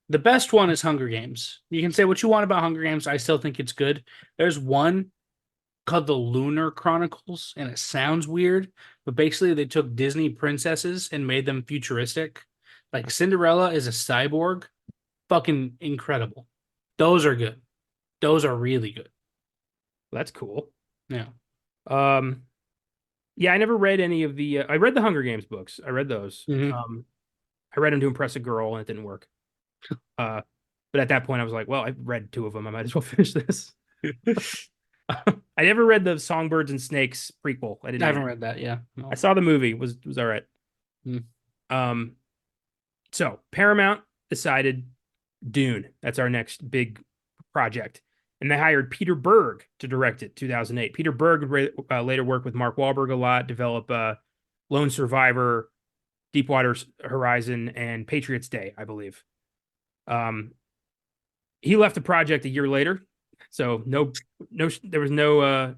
the best one is Hunger Games. You can say what you want about Hunger Games. I still think it's good. There's one called the Lunar Chronicles, and it sounds weird, but basically they took Disney princesses and made them futuristic. Like Cinderella is a cyborg. Fucking incredible. Those are good. Those are really good. That's cool. Yeah. Um, yeah, I never read any of the. I read the Hunger Games books. I read those. Mhm. I read them to impress a girl, and it didn't work. But at that point, I was like, well, I've read 2 of them. I might as well finish this. I never read the Songbirds and Snakes prequel. I didn't. I haven't read that. Yeah. No. I saw the movie. Was all right. Hmm. So Paramount decided Dune. That's our next big project, and they hired Peter Berg to direct it. 2008. Peter Berg later worked with Mark Wahlberg a lot, develop Lone Survivor, Deepwater Horizon, and Patriots Day, I believe. He left the project a year later, so there was no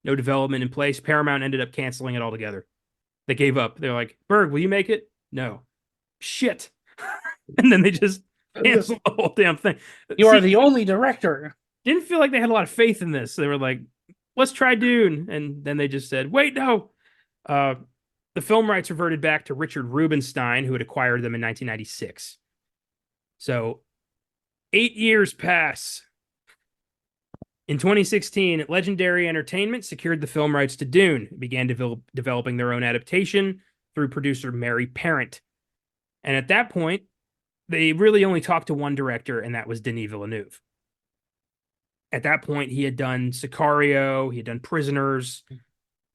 development in place. Paramount ended up canceling it altogether. They gave up. They're like, Berg, will you make it? No. Shit. And then they just canceled the whole damn thing. You are the only director. Didn't feel like they had a lot of faith in this. They were like, let's try Dune. And then they just said, wait, no. The film rights reverted back to Richard Rubinstein, who had acquired them in 1996. So 8 years pass. In 2016, Legendary Entertainment secured the film rights to Dune, began developing their own adaptation through producer Mary Parent. And at that point, they really only talked to one director, and that was Denis Villeneuve. At that point, he had done Sicario, he had done Prisoners,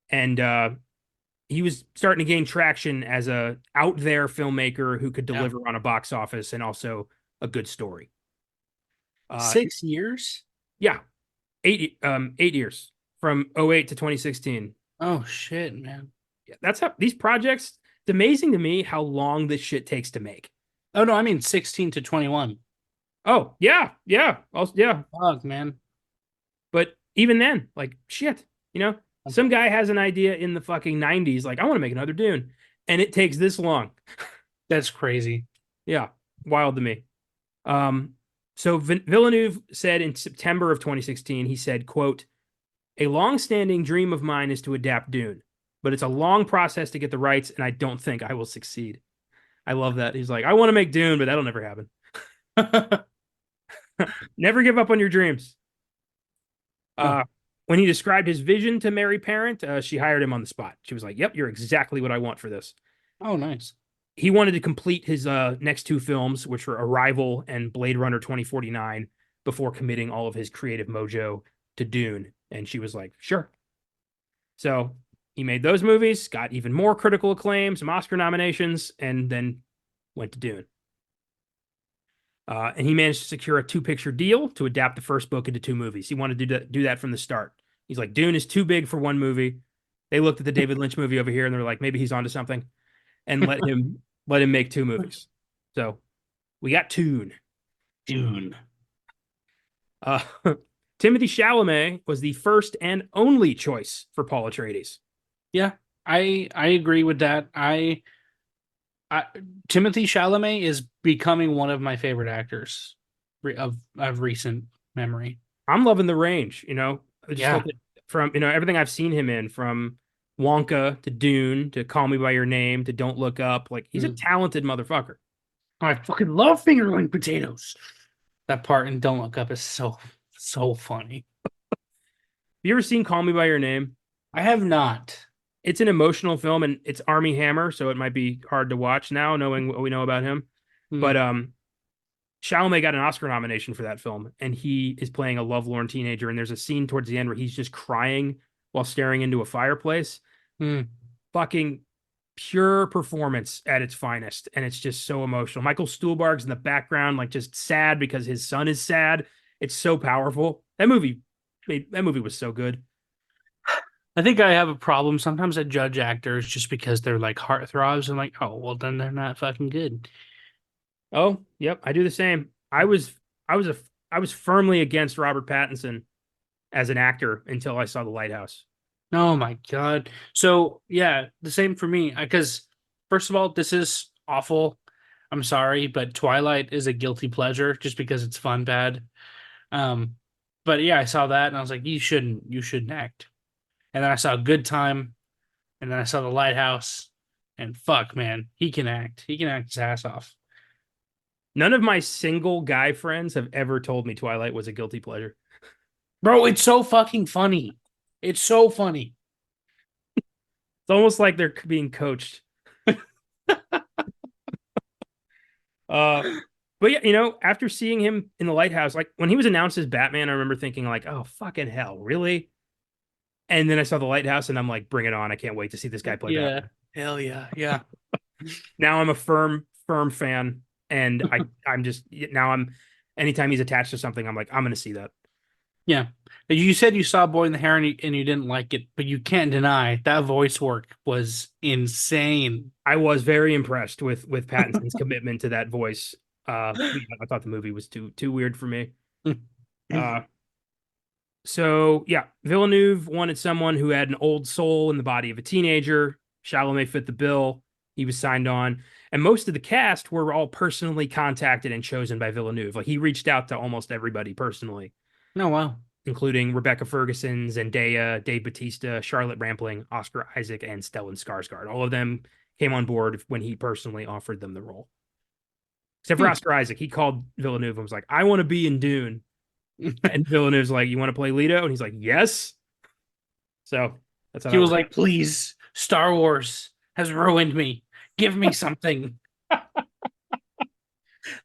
and he was starting to gain traction as a out there filmmaker who could deliver on a box office and also a good story. 6 years? Yeah, 8 years from 2008 to 2016. Oh shit, man. Yeah, that's how these projects. It's amazing to me how long this shit takes to make. Oh no, I mean 16 to 21. Oh yeah. Also, yeah. Fuck, man. But even then, like shit, some guy has an idea in the fucking 90s, like I want to make another Dune, and it takes this long. That's crazy. Yeah, wild to me. So Villeneuve said in September of 2016, he said, quote, "A long-standing dream of mine is to adapt Dune, but it's a long process to get the rights, and I don't think I will succeed." I love that. He's like, I want to make Dune, but that'll never happen. Never give up on your dreams. When he described his vision to Mary Parent, she hired him on the spot. She was like, yep, you're exactly what I want for this. Oh, nice. He wanted to complete his next 2 films, which were Arrival and Blade Runner 2049, before committing all of his creative mojo to Dune. And she was like, sure. So He made those movies, got even more critical acclaim, some Oscar nominations, and then went to Dune. And he managed to secure a two-picture deal to adapt the first book into two movies. He wanted to do that from the start. He's like, Dune is too big for one movie. They looked at the David Lynch movie over here and they're like, maybe he's onto something, and let him make two movies. So we got Dune. Dune. Uh, Timothy Chalamet was the first and only choice for Paul Atreides. Yeah, I agree with that. I Timothy Chalamet is becoming one of my favorite actors of recent memory. I'm loving the range. I just Yeah. look at from everything I've seen him in, from Wonka to Dune to Call Me by Your Name to Don't Look Up. Like, he's a Mm. talented motherfucker. I fucking love fingerling potatoes. That part in Don't Look Up is so funny. You ever seen Call Me by Your Name? I have not. It's an emotional film and it's Army Hammer, so it might be hard to watch now, knowing what we know about him. Mm, But Chalamet got an Oscar nomination for that film, and he is playing a lovelorn teenager. And there's a scene towards the end where he's just crying while staring into a fireplace. mm. Fucking pure performance at its finest, and it's just so emotional. Michael Stuhlbarg's in the background, like just sad because his son is sad. It's so powerful. That movie was so good. I think I have a problem. Sometimes I judge actors just because they're like heartthrobs and like, oh, well, then they're not fucking good. Oh, yep, I do the same. I was firmly against Robert Pattinson as an actor until I saw The Lighthouse. Oh my God. So yeah, the same for me. Because first of all, this is awful. I'm sorry, but Twilight is a guilty pleasure just because it's fun bad. Um, but yeah, I saw that and I was like, you shouldn't act. And then I saw Good Time, and then I saw The Lighthouse, and fuck, man, he can act. He can act his ass off. None of my single guy friends have ever told me Twilight was a guilty pleasure. Bro, it's so fucking funny. It's so funny. It's almost like they're being coached. Uh, but yeah, after seeing him in The Lighthouse, like when he was announced as Batman, I remember thinking like, oh, fucking hell, really? And then I saw The Lighthouse and I'm like, bring it on. I can't wait to see this guy play Yeah. Batman. Hell yeah. Yeah. Now I'm a firm fan. And I'm just, now anytime he's attached to something, I'm like, I'm going to see that. Yeah. You said you saw Boy in the Hair and you didn't like it, but you can't deny that voice work was insane. I was very impressed with Pattinson's commitment to that voice. I thought the movie was too weird for me. Uh, so yeah, Villeneuve wanted someone who had an old soul in the body of a teenager. Chalamet fit the bill. He was signed on, and most of the cast were all personally contacted and chosen by Villeneuve. Like, he reached out to almost everybody personally, Oh, wow. including Rebecca Ferguson, Zendaya, Dave Bautista, Charlotte Rampling, Oscar Isaac, and Stellan Skarsgård. All of them came on board when he personally offered them the role. Except for Hmm. Oscar Isaac, he called Villeneuve and was like, "I want to be in Dune." And Villeneuve's like, "You want to play Leto?" And he's like, "Yes." So that's how He that was worked. like, please, Star Wars has ruined me. Give me something.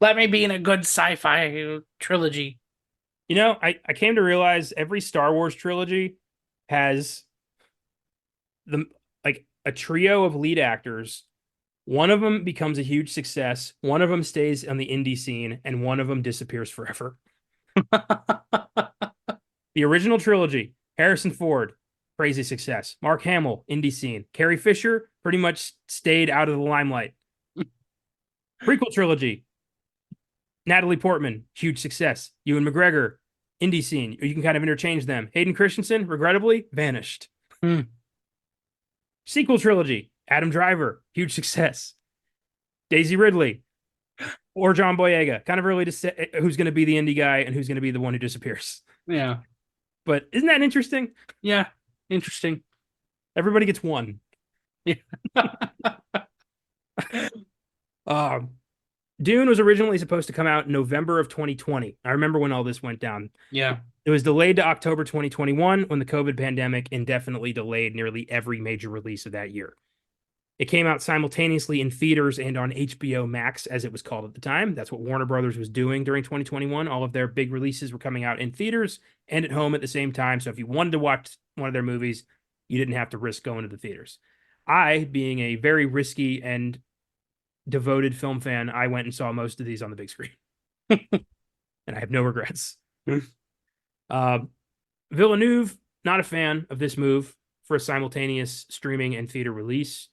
Let me be in a good sci-fi trilogy. I came to realize every Star Wars trilogy has the like a trio of lead actors. One of them becomes a huge success, one of them stays on the indie scene, and one of them disappears forever. The original trilogy: Harrison Ford, crazy success. Mark Hamill, indie scene. Carrie Fisher pretty much stayed out of the limelight. Prequel trilogy: Natalie Portman, huge success. Ewan McGregor, indie scene. You can kind of interchange them. Hayden Christensen, regrettably, vanished. Hmm. Sequel trilogy: Adam Driver, huge success. Daisy Ridley or John Boyega, kind of early to say who's going to be the indie guy and who's going to be the one who disappears. Yeah. But isn't that interesting? Yeah. Interesting. Everybody gets one. Yeah. Um, Dune was originally supposed to come out in November of 2020. I remember when all this went down. Yeah. It was delayed to October 2021 when the COVID pandemic indefinitely delayed nearly every major release of that year. It came out simultaneously in theaters and on HBO Max, as it was called at the time. That's what Warner Brothers was doing during 2021. All of their big releases were coming out in theaters and at home at the same time. So if you wanted to watch one of their movies, you didn't have to risk going to the theaters. I, being a very risky and devoted film fan, I went and saw most of these on the big screen, and I have no regrets. Uh, Villeneuve, not a fan of this move for a simultaneous streaming and theater release,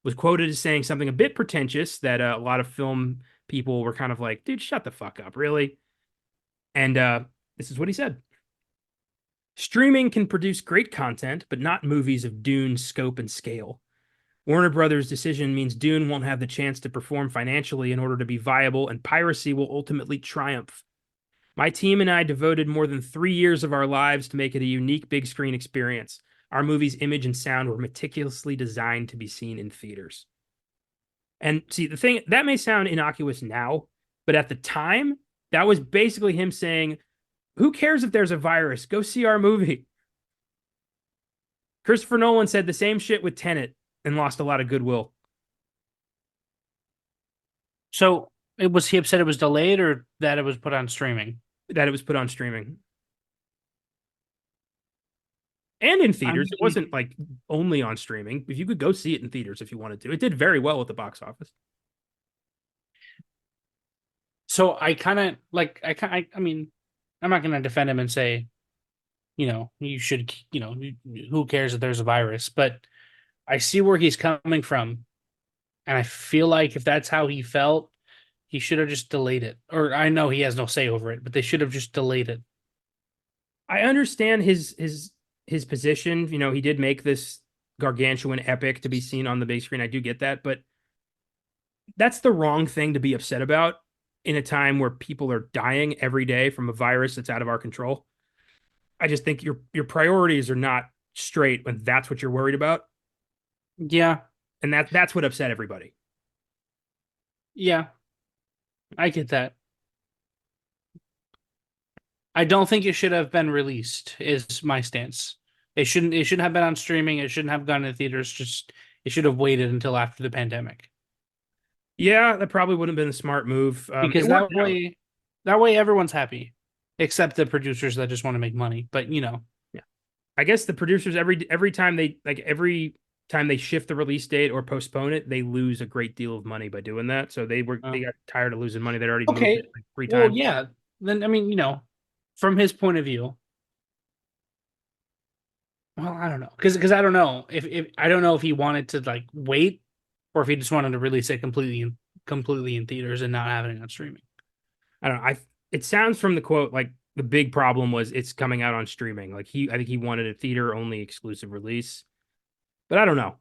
was quoted as saying something a bit pretentious that a lot of film people were kind of like, dude, shut the fuck up, really? And this is what he said. Streaming can produce great content, but not movies of Dune's scope and scale. Warner Brothers' decision means Dune won't have the chance to perform financially in order to be viable, and piracy will ultimately triumph. My team and I devoted more than 3 years of our lives to make it a unique big screen experience. Our movie's image and sound were meticulously designed to be seen in theaters. And see, the thing that may sound innocuous now, but at the time, that was basically him saying, who cares if there's a virus? Go see our movie. Christopher Nolan said the same shit with Tenet and lost a lot of goodwill. So it was he upset it was delayed or that it was put on streaming? That it was put on streaming and in I theaters. It mean, wasn't like only on streaming. If you could go see it in theaters if you wanted to, it did very well at the box office. so I kind of like I mean, I'm not going to defend him and say, you should, who cares if there's a virus, but I see where he's coming from, and I feel like if that's how he felt, he should have just delayed it. Or I know he has no say over it, but they should have just delayed it. I understand his position. You know, he did make this gargantuan epic to be seen on the big screen. I do get that, but that's the wrong thing to be upset about in a time where people are dying every day from a virus that's out of our control. I just think your priorities are not straight when that's what you're worried about, Yeah, and that's what upset everybody. yeah, I get that. I don't think it should have been released, is my stance. It shouldn't have been on streaming, it shouldn't have gone to theaters, just it should have waited until after the pandemic. Yeah, that probably wouldn't have been a smart move. It Because worked out. that way everyone's happy. Except the producers that just want to make money. But Yeah, I guess the producers every time they shift the release date or postpone it, they lose a great deal of money by doing that. So they uh, got tired of losing money. They'd already moved it okay. like 3 times. Well, yeah. Then I mean, from his point of view, well, I don't know. Because I don't know if I don't know if he wanted to like wait or if he just wanted to release it completely in theaters and not having it on streaming. I don't know. It sounds from the quote like the big problem was it's coming out on streaming. Like I think he wanted a theater only exclusive release, but I don't know.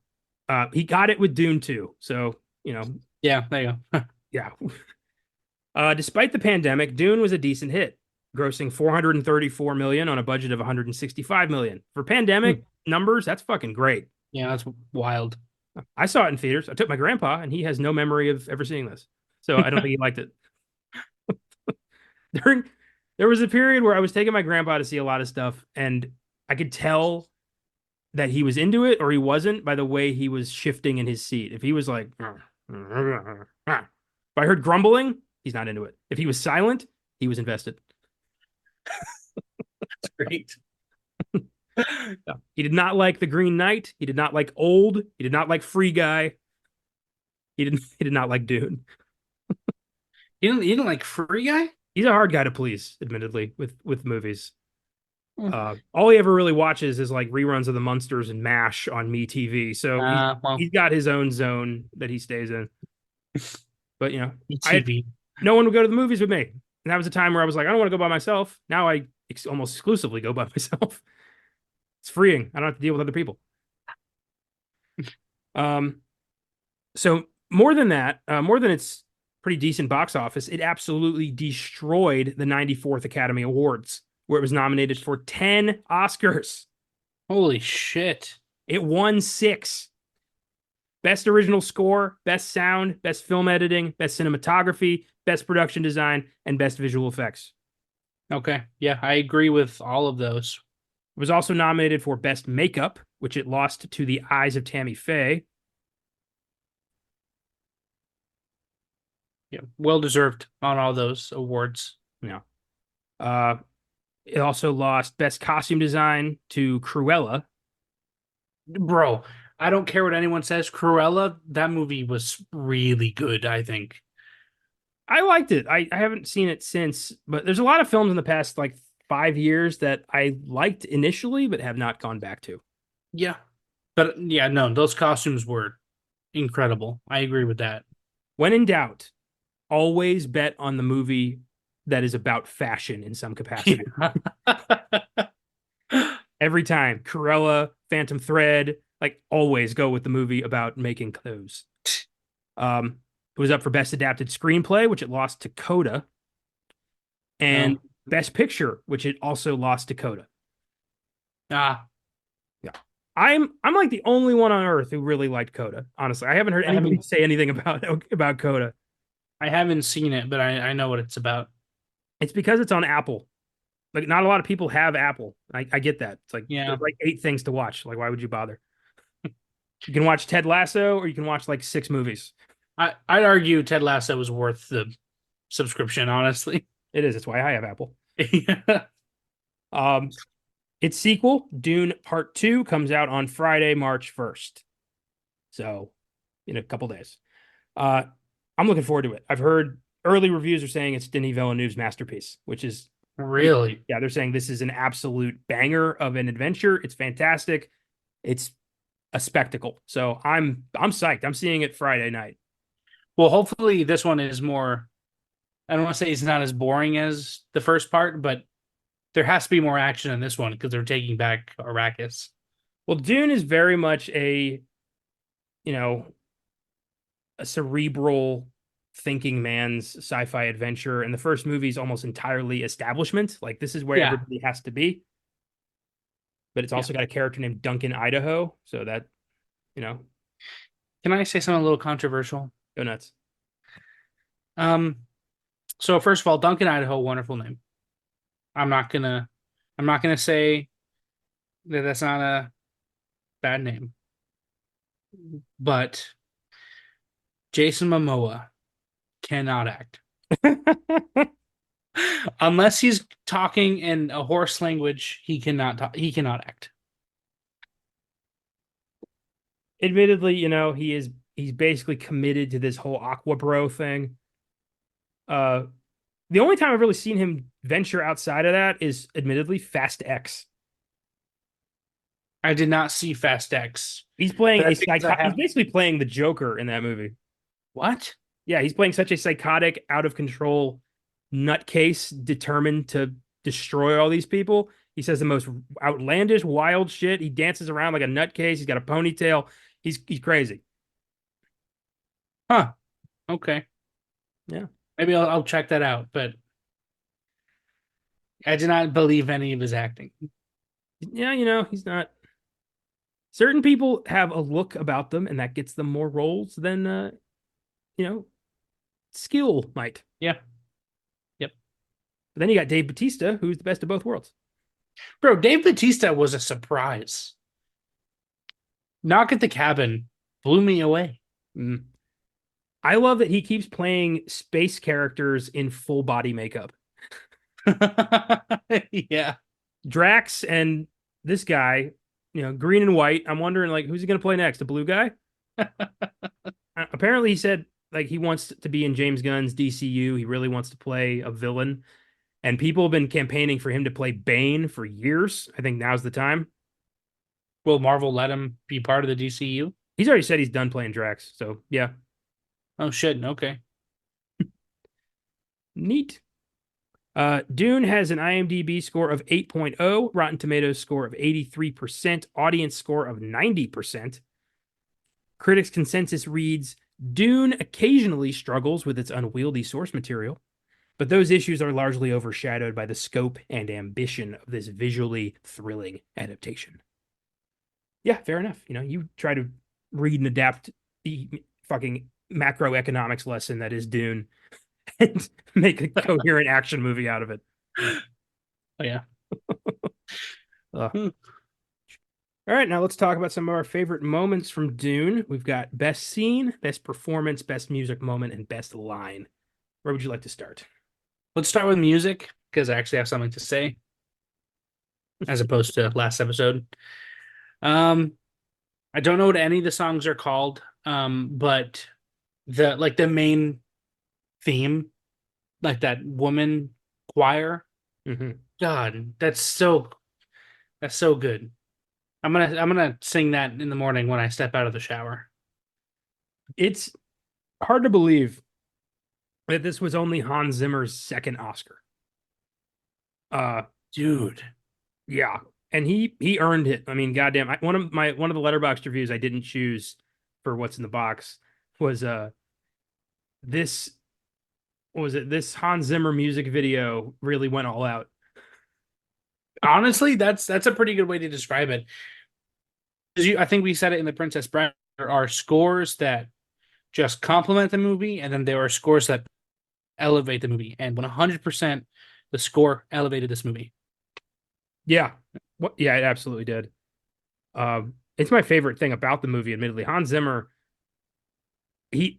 He got it with Dune too, so Yeah, there you go. yeah. Despite the pandemic, Dune was a decent hit, grossing 434 million on a budget of 165 million. For pandemic numbers, that's fucking great. Yeah, that's wild. I saw it in theaters. I took my grandpa, and he has no memory of ever seeing this, so I don't think he liked it. During there was a period where I was taking my grandpa to see a lot of stuff, and I could tell that he was into it or he wasn't by the way he was shifting in his seat. If he was like, if I heard grumbling, he's not into it. If he was silent, he was invested. That's great. Yeah. He did not like The Green Knight. He did not like Old. He did not like Free Guy. He did not like Dune. You didn't like Free Guy? He's a hard guy to please, admittedly, with movies. Hmm. All he ever really watches is like reruns of the Munsters and MASH on MeTV. So Well, he's got his own zone that he stays in. But I TV. no one would go to the movies with me, and that was a time where I was like, I don't want to go by myself. Now I almost exclusively go by myself. It's freeing. I don't have to deal with other people. Um, so more than that, more than its pretty decent box office, it absolutely destroyed the 94th Academy Awards, where it was nominated for 10 Oscars. Holy shit. It won 6. Best original score, best sound, best film editing, best cinematography, best production design, and best visual effects. Okay. Yeah, I agree with all of those. It was also nominated for best makeup, which it lost to The Eyes of Tammy Faye. Yeah, well deserved on all those awards. Yeah. It also lost best costume design to Cruella. Bro, I don't care what anyone says. Cruella, that movie was really good, I think. I liked it. I haven't seen it since, but there's a lot of films in the past like 5 years that I liked initially, but have not gone back to. Yeah. But yeah, no, those costumes were incredible. I agree with that. When in doubt, always bet on the movie that is about fashion in some capacity. Yeah. Every time, Cruella, Phantom Thread, like always go with the movie about making clothes. It was up for Best Adapted Screenplay, which it lost to Coda, and No. Best Picture, which it also lost to Coda. Ah, Yeah. I'm like the only one on earth who really liked Coda. Honestly, I haven't heard I anybody haven't say anything about Coda. I haven't seen it, but I know what it's about. It's because it's on Apple. Like not a lot of people have Apple. I get that. It's like Yeah. there's like 8 things to watch. Like why would you bother? You can watch Ted Lasso or you can watch like 6 movies. I'd argue Ted Lasso was worth the subscription, honestly. It is. That's why I have Apple. Yeah. Um, its sequel, Dune Part 2, comes out on Friday, March 1st. So in a couple days. Uh, I'm looking forward to it. I've heard early reviews are saying it's Denis Villeneuve's masterpiece, which is, Really? yeah, they're saying this is an absolute banger of an adventure. It's fantastic. It's a spectacle. So I'm psyched. I'm seeing it Friday night. Well, hopefully this one is more. I don't want to say it's not as boring as the first part, but there has to be more action in this one because they're taking back Arrakis. Well, Dune is very much you know, a cerebral thinking man's sci-fi adventure, and the first movie is almost entirely establishment. Like this is where Yeah, everybody has to be, but it's yeah. also got a character named Duncan Idaho, so that you know, Can I say something a little controversial? go nuts. Um, so first of all, Duncan Idaho, wonderful name. I'm not gonna, I'm not gonna say that that's not a bad name, but Jason Momoa cannot act unless he's talking in a horse language. He cannot talk. He cannot act. Admittedly, he's basically committed to this whole Aqua Bro thing. Uh, the only time I've really seen him venture outside of that is admittedly Fast X. I did not see Fast X, He's playing but a that's because I psycho. He's have basically playing the Joker in that movie. what? Yeah, he's playing such a psychotic, out of control nutcase determined to destroy all these people. He says the most outlandish, wild shit. He dances around like a nutcase. He's got a ponytail. He's crazy. Huh? Okay, Yeah. maybe I'll check that out. But I did not believe any of his acting. Yeah, he's not. Certain people have a look about them, and that gets them more roles than you know, skill might. Yeah. Yep. But then you got Dave Batista, who's the best of both worlds. Bro, Dave Batista was a surprise. Knock at the Cabin blew me away. Mm. I love that he keeps playing space characters in full body makeup. Yeah. Drax and this guy, green and white. I'm wondering, like, who's he going to play next? The blue guy? Apparently, he said, like, he wants to be in James Gunn's DCU. He really wants to play a villain. And people have been campaigning for him to play Bane for years. I think now's the time. Will Marvel let him be part of the DCU? He's already said he's done playing Drax. So, yeah, Oh shit. Okay. neat. Dune has an IMDb score of 8.0, Rotten Tomatoes score of 83%, audience score of 90%. Critics' consensus reads Dune occasionally struggles with its unwieldy source material, but those issues are largely overshadowed by the scope and ambition of this visually thrilling adaptation. Yeah, fair enough. You try to read and adapt the fucking macroeconomics lesson that is Dune and make a coherent action movie out of it. Oh yeah. Uh, Hmm. all right, now let's talk about some of our favorite moments from Dune. We've got best scene, best performance, best music moment, and best line. Where would you like to start? Let's start with music because I actually have something to say as opposed to last episode. Um, I don't know what any of the songs are called, but the main theme, like that woman choir. Hmm. God, that's so good. I'm gonna sing that in the morning when I step out of the shower. It's hard to believe that this was only Hans Zimmer's second Oscar. Uh, Dude. yeah, and he earned it. I mean, goddamn, one of the Letterboxd reviews I didn't choose for what's in the box was this what was it? This Hans Zimmer music video really went all out. Honestly, that's a pretty good way to describe it. 'Cause I think we said it in The Princess Bride. There are scores that just complement the movie, and then there are scores that elevate the movie. And 100% the score elevated this movie. Yeah, yeah, it absolutely did. It's my favorite thing about the movie. Admittedly, Hans Zimmer, he,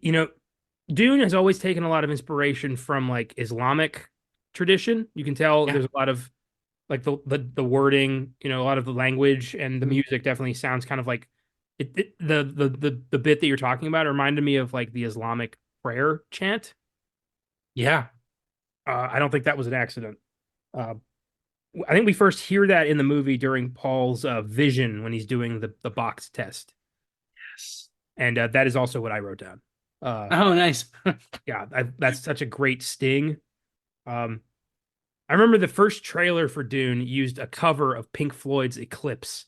Dune has always taken a lot of inspiration from like Islamic tradition. You can tell Yeah. there's a lot of like the wording, a lot of the language and the music definitely sounds kind of like the bit that you're talking about reminded me of like the Islamic prayer chant. Yeah. I don't think that was an accident. Uh, I think we first hear that in the movie during Paul's vision when he's doing the box test, Yes. and that is also what I wrote down. Uh, Oh, nice. yeah, that's such a great sting. Um, I remember the first trailer for Dune used a cover of Pink Floyd's Eclipse.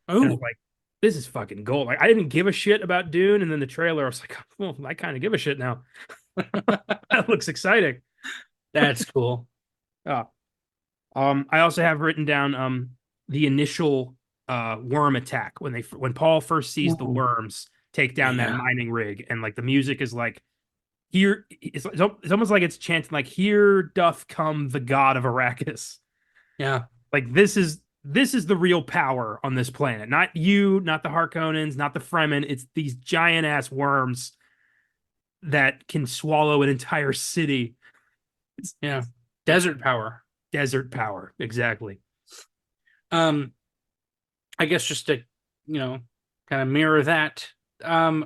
And I was Oh, like, this is fucking gold. Like, I didn't give a shit about Dune. And then the trailer, I was like, well, I kind of give a shit now. That looks exciting. that's cool. Uh, I also have written down the initial worm attack when Paul first sees the Ooh. worms take down that Yeah. mining rig, and like the music is like here it's almost like it's chanting like here doth come the god of Arrakis. Yeah. Like this is the real power on this planet. Not you, not the Harkonnens, not the Fremen. It's these giant ass worms that can swallow an entire city. It's, Yeah. it's Desert power. desert power. Exactly. Um, I guess just to, kind of mirror that,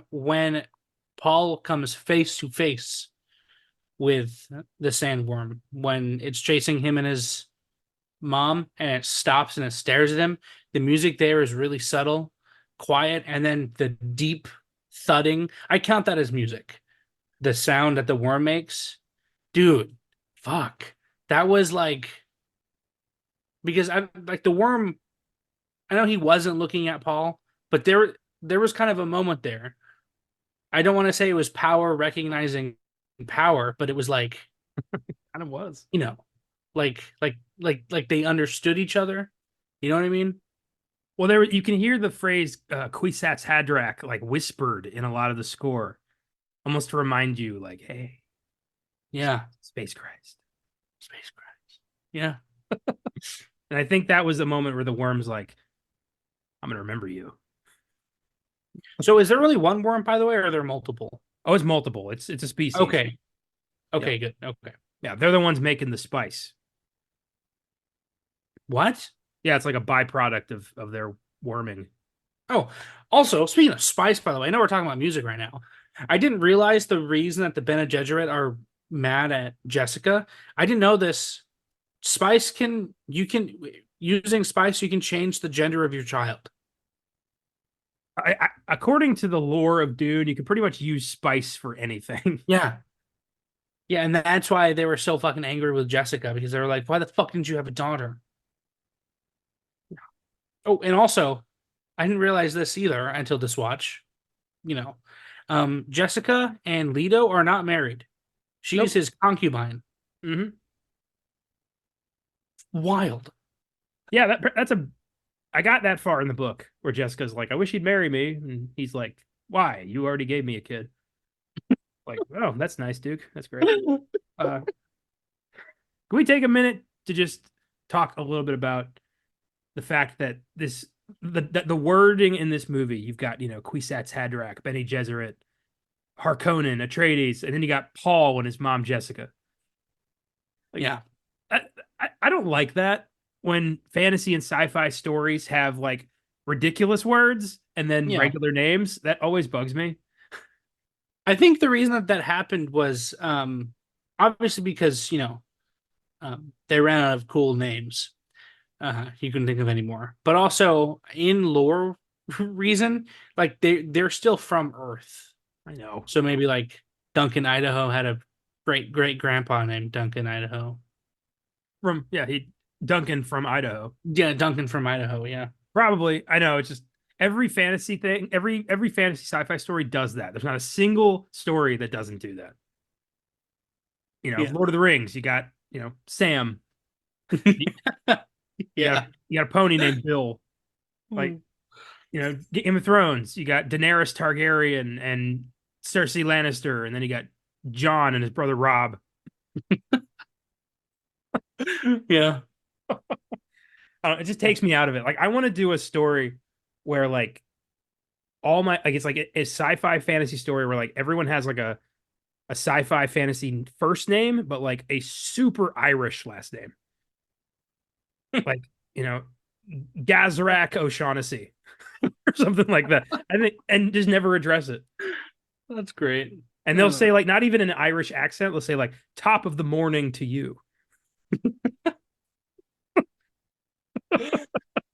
when Paul comes face to face with the sandworm, when it's chasing him and his mom and it stops and it stares at him, the music there is really subtle, quiet, and then the deep thudding. I count that as music. The sound that the worm makes. Dude, fuck. That was like because I like the worm. I know he wasn't looking at Paul, but there was kind of a moment there. I don't want to say it was power recognizing power, but it was like, Kind of was. you know, like they understood each other. You know what I mean? Well, there you can hear the phrase Kwisatz Haderach like whispered in a lot of the score, almost to remind you, like, hey, Yeah. Space Christ. Spacecraft. Yeah. And I think that was the moment where the worm's like, I'm gonna remember you. So is there only one worm, by the way, or are there multiple? Oh, it's multiple. It's a species. Okay. Yep. Okay, good. Okay. Yeah, they're the ones making the spice. What? Yeah, it's like a byproduct of their worming. Oh, also, speaking of spice, by the way, I know we're talking about music right now. I didn't realize the reason that the Bene Gesserit are mad at Jessica. I didn't know this. Spice can you can using spice you can change the gender of your child. According to the lore of Dune, you can pretty much use spice for anything. Yeah. Yeah, and that's why they were so fucking angry with Jessica because they were like, "Why the fuck didn't you have a daughter?" Oh, and also, I didn't realize this either until this watch. You know, Jessica and Leto are not married. She's Nope. his concubine. Hmm. Wild. Yeah, that's a. I got that far in the book where Jessica's like, "I wish he'd marry me," and he's like, "Why? You already gave me a kid." Like, oh, that's nice, Duke. That's great. Can we take a minute to just talk a little bit about the fact that the wording in this movie, you've got Kwisatz Haderach, Bene Gesserit, Harkonnen, Atreides, and then you got Paul and his mom Jessica. Like, Yeah. I, I don't like that when fantasy and sci-fi stories have like ridiculous words and then Yeah. regular names. That always bugs me. I think the reason that that happened was obviously because, they ran out of cool names. You couldn't think of any more. But also in lore reason, like they're still from Earth. I know. So maybe like Duncan, Idaho had a great great grandpa named Duncan, Idaho. From yeah, he Duncan from Idaho. Yeah, Duncan from Idaho. Yeah. Probably. I know. It's just every fantasy thing, every fantasy sci-fi story does that. There's not a single story that doesn't do that. Yeah. Lord of the Rings, you got, Sam. You got Yeah. you got a pony named Bill. Like, Game of Thrones, you got Daenerys Targaryen and Cersei Lannister, and then you got Jon and his brother Rob. Yeah. It just takes me out of it. Like, I want to do a story where like all my like it's like a sci-fi fantasy story where like everyone has like a sci-fi fantasy first name, but like a super Irish last name. Like, you know, Gazrak O'Shaughnessy or something like that. I think, and just never address it. That's great. And they'll Uh, say like not even an Irish accent. They'll say like top of the morning to you.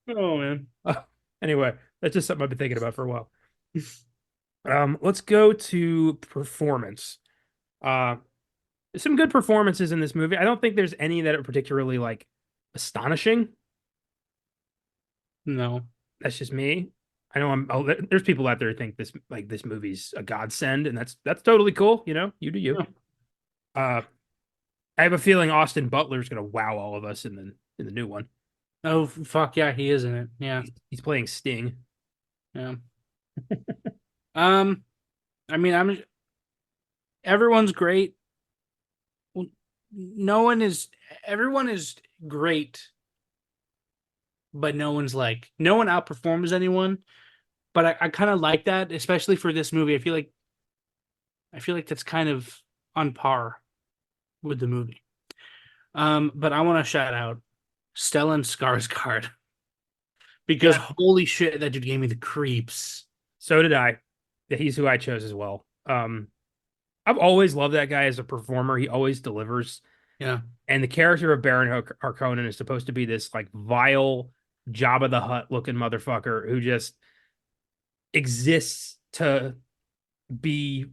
oh man. Anyway, that's just something I've been thinking about for a while. Let's go to performance. Uh, some good performances in this movie. I don't think there's any that are particularly like astonishing. No. That's just me. I know there's people out there who think this movie's a godsend, and that's totally cool. You do you. Yeah. Uh, I have a feeling Austin Butler's gonna wow all of us in the new one. Oh fuck yeah, he is in it. Yeah. He's playing Sting. Yeah. Um, I mean, everyone's great. Well, no one is everyone is great, but no one outperforms anyone. But I kind of like that, especially for this movie. I feel like that's kind of on par with the movie. But I want to shout out Stellan Skarsgård because Yeah, holy shit, that dude gave me the creeps. so did I. Yeah, he's who I chose as well. I've always loved that guy as a performer. He always delivers. Yeah. And the character of Baron Harkonnen is supposed to be this like vile Jabba the Hutt looking motherfucker who just exists to be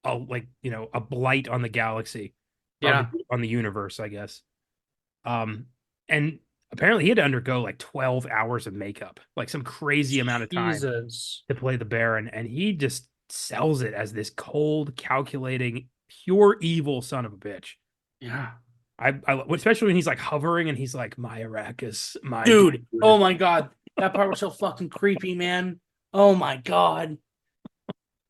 a blight on the galaxy or Yeah. on the universe, I guess. And apparently he had to undergo like 12 hours of makeup, like some crazy amount of time Jesus. to play the Baron, and he just sells it as this cold, calculating, pure evil son of a bitch. Yeah. Especially when he's like hovering and he's like, "My Arrakis, my Dude, dude." oh my god. That part was so fucking creepy, man. Oh my god.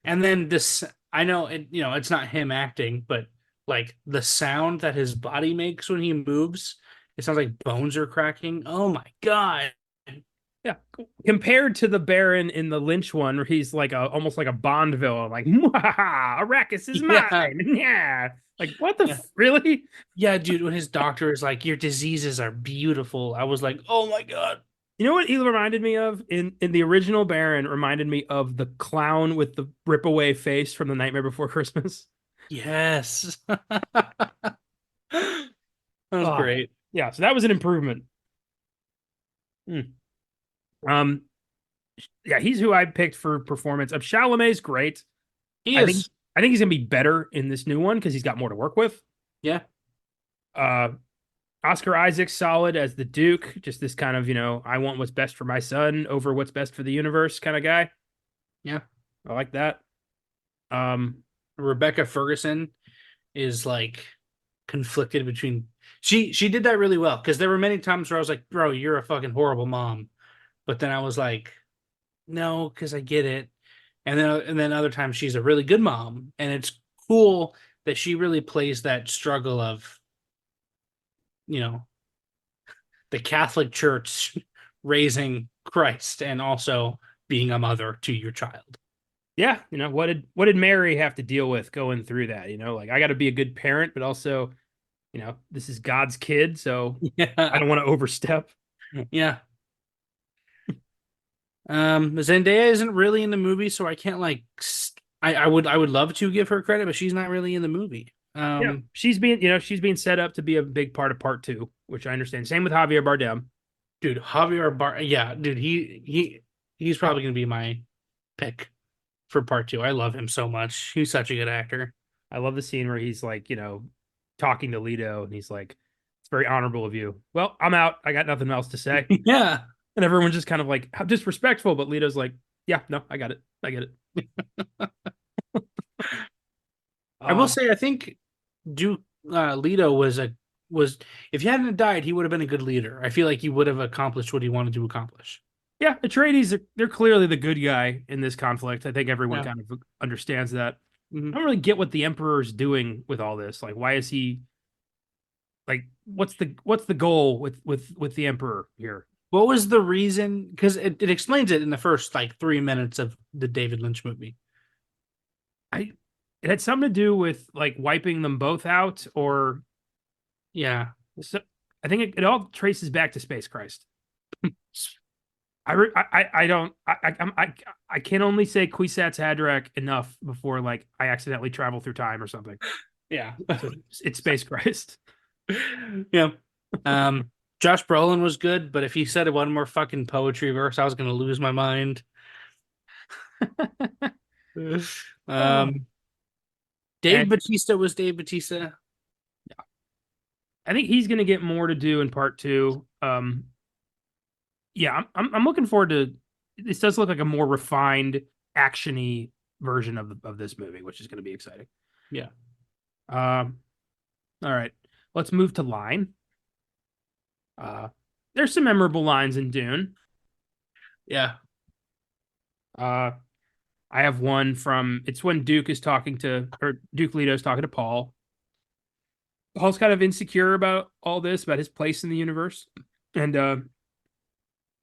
And then this I know it's not him acting, but like the sound that his body makes when he moves, it sounds like bones are cracking. Oh my god. Yeah, compared to the Baron in the Lynch one, where he's like almost like a Bond villain, like Arrakis is mine. Yeah. Yeah, like what the Yeah. really? Yeah, dude, when his doctor is like, your diseases are beautiful. I was like, oh my god. You know what he reminded me of in the original Baron? Reminded me of the clown with the rip away face from the Nightmare Before Christmas. Yes. That was Oh, great. yeah. So that was an improvement. Hmm. Um, yeah, he's who I picked for performance. Chalamet's great. He I think is. I think he's gonna be better in this new one because he's got more to work with. Yeah. Uh, Oscar Isaac's solid as the Duke, just this kind of, I want what's best for my son over what's best for the universe kind of guy. Yeah. I like that. Um, Rebecca Ferguson is like conflicted between she did that really well because there were many times where I was like, bro, you're a fucking horrible mom. But then I was like, no, because I get it. And then other times she's a really good mom. And it's cool that she really plays that struggle of, you know, the Catholic Church raising Christ and also being a mother to your child. yeah, what did Mary have to deal with going through that? Like I got to be a good parent, but also, this is God's kid, so I Yeah. don't want to overstep. Yeah. Zendaya isn't really in the movie, so I can't like. I would love to give her credit, but she's not really in the movie. Yeah, she's being set up to be a big part of part two, which I understand. Same with Javier Bardem. Dude, yeah, dude, he's probably gonna be my pick for part two. I love him so much. He's such a good actor. I love the scene where he's like, talking to Leto, and he's like, "It's very honorable of you." Well, I'm out. I got nothing else to say. Yeah. And everyone's just kind of like, how disrespectful. But Leto's like, "Yeah, no, I got it. I get it." I will Um, say, I think Duke Leto was if he hadn't died, he would have been a good leader. I feel like he would have accomplished what he wanted to accomplish. yeah, Atreides, they're clearly the good guy in this conflict. I think everyone Yeah. kind of understands that. I Mhm. don't really get what the Emperor's doing with all this. Like, why is he like? What's the goal with the Emperor here? What was the reason? Because it explains it in the first like 3 minutes of the David Lynch movie. I It had something to do with like wiping them both out, or Yeah. so, I think it all traces back to Space Christ. I don't I can only say Kwisatz Haderach enough before like I accidentally travel through time or something. Yeah. So it's Space Christ. Yeah. Um, Josh Brolin was good, but if he said one more fucking poetry verse, I was gonna lose my mind. Oh. Um, Dave And Batista was Dave Batista. I think he's gonna get more to do in part two. Yeah, I'm looking forward to. This does look like a more refined, actiony version of this movie, which is going to be exciting. Yeah. Um, all right, let's move to line. Uh, there's some memorable lines in Dune. Yeah. Uh, I have one from it's when Duke is talking to or Duke Leto's talking to Paul. Paul's kind of insecure about all this, about his place in the universe, and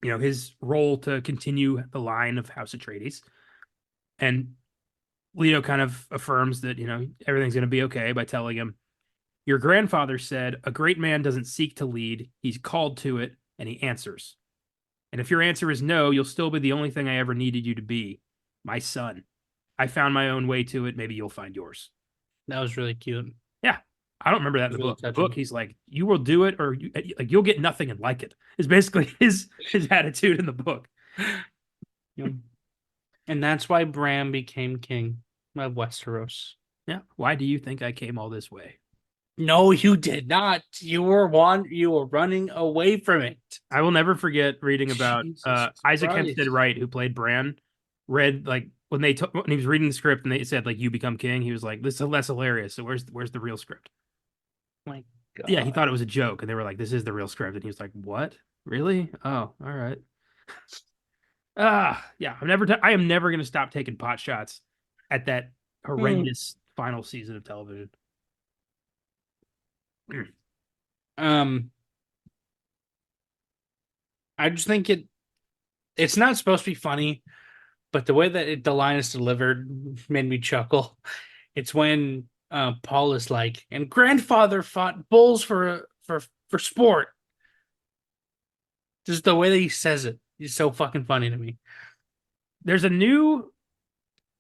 his role to continue the line of House Atreides. And Leo kind of affirms that, everything's going to be okay by telling him, "Your grandfather said, a great man doesn't seek to lead, he's called to it, and he answers. And if your answer is no, you'll still be the only thing I ever needed you to be, my son. I found my own way to it. Maybe you'll find yours." That was really cute. It Yeah. I don't remember that in was the really book. The book, touching. he's like, "You will do it, or like you'll get nothing and like it." Is basically his attitude in the book. Yeah. And that's why Bram became king of Westeros. Yeah. Why do you think I came all this way? No, you did not. You were running away from it. I will never forget reading about Jesus Isaac Hempstead Christ. Wright, who played Bran. Read like when he was reading the script and they said like you become king. He was like, "This is less hilarious." So where's the real script? My Yeah, he God. thought it was a joke, and they were like, "This is the real script," and he was like, "What? Really? Oh, all right." Yeah. I am never gonna stop taking pot shots at that Hmm. horrendous final season of television. Um, I just think it's not supposed to be funny, but the way that the line is delivered made me chuckle. It's when Paul is like, and grandfather fought bulls for sport. Just the way that he says it is so fucking funny to me. There's a new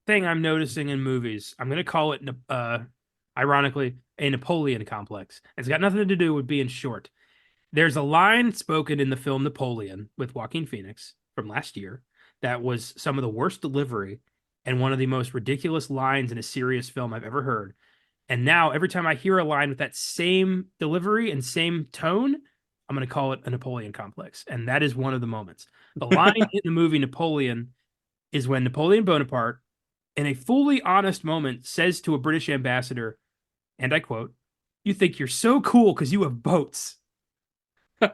thing I'm noticing in movies. I'm gonna call it, ironically, a Napoleon complex. It's got nothing to do with being short. There's a line spoken in the film Napoleon with Joaquin Phoenix from last year that was some of the worst delivery and one of the most ridiculous lines in a serious film I've ever heard. And now every time I hear a line with that same delivery and same tone, I'm going to call it a Napoleon complex. And that is one of the moments. The line in the movie Napoleon is when Napoleon Bonaparte, in a fully honest moment, says to a British ambassador, and I quote, "You think you're so cool because you have boats," and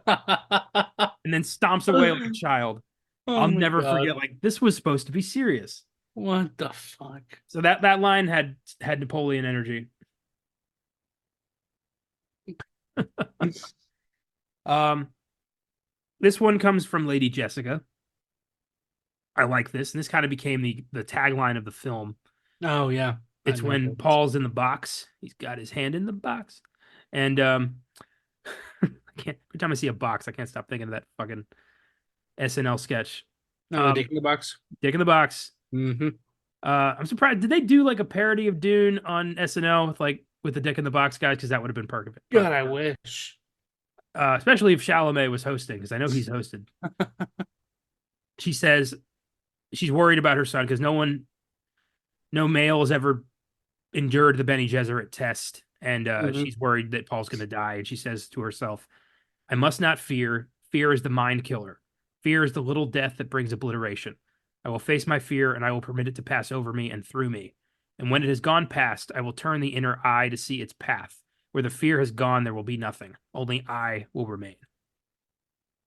then stomps away like a child. Oh I'll my never God. forget, like, this was supposed to be serious. What the fuck? So that line had Napoleon energy. Um, this one comes from Lady Jessica. I like this, and this kind of became the tagline of the film. Oh yeah, I It's love when it. Paul's in the box. He's got his hand in the box, and I can't. Every time I see a box, I can't stop thinking of that fucking SNL sketch. No, the Um, Dick in the Box. Dick in the Box. Mm-hmm. I'm surprised. Did they do like a parody of Dune on SNL with the Dick in the Box guys? Because that would have been perfect. But God, I wish. especially if Chalamet was hosting, because I know he's hosted. She says she's worried about her son because no male has ever endured the Bene Gesserit test, and Mm-hmm. she's worried that Paul's going to die. And she says to herself, "I must not fear. Fear is the mind killer. Fear is the little death that brings obliteration. I will face my fear, and I will permit it to pass over me and through me. And when it has gone past, I will turn the inner eye to see its path. Where the fear has gone, there will be nothing. Only I will remain."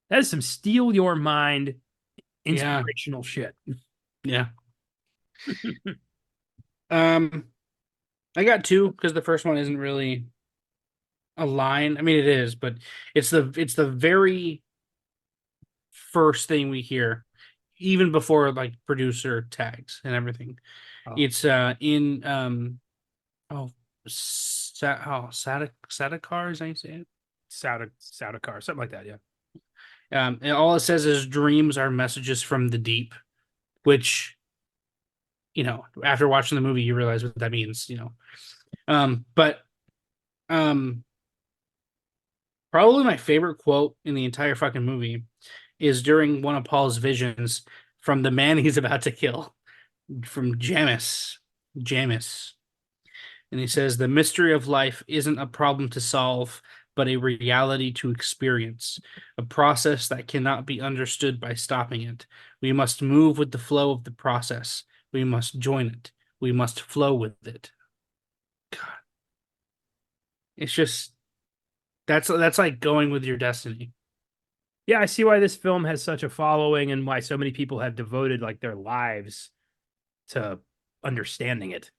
That is some steal your mind, Yeah. inspirational shit. Yeah. Um, I got two because the first one isn't really a line. I mean, it is, but it's the very first thing we hear, even before like producer tags and everything. Oh, It's in oh Sadakar, is that how you say it? Sardaukar, something like that. Yeah. And all it says is dreams are messages from the deep, which after watching the movie you realize what that means. But um probably my favorite quote in the entire fucking movie is during one of Paul's visions from the man he's about to kill, from Jamis. And he says, "The mystery of life isn't a problem to solve, but a reality to experience, a process that cannot be understood by stopping it. We must move with the flow of the process. We must join it. We must flow with it." God, it's just that's like going with your destiny. Yeah, I see why this film has such a following and why so many people have devoted like their lives to understanding it.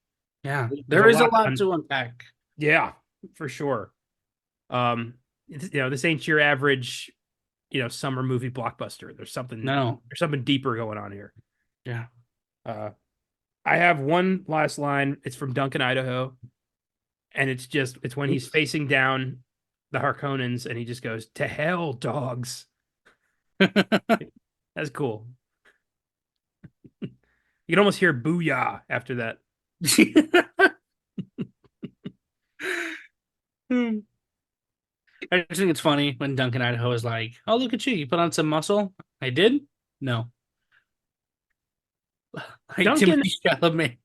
Yeah, There's there a is a lot lot on, to unpack. yeah, for sure. This ain't your average, summer movie blockbuster. No, There's something deeper going on here. yeah. Uh, I have one last line. It's from Duncan, Idaho, and it's when he's facing down the Harkonnens, and he just goes, "To hell, dogs." That's cool. You can almost hear "booyah" after that. I just think it's funny when Duncan Idaho is like, "Oh, look at you! You put on some muscle." I did. No, like Duncan Timothy Chalamet.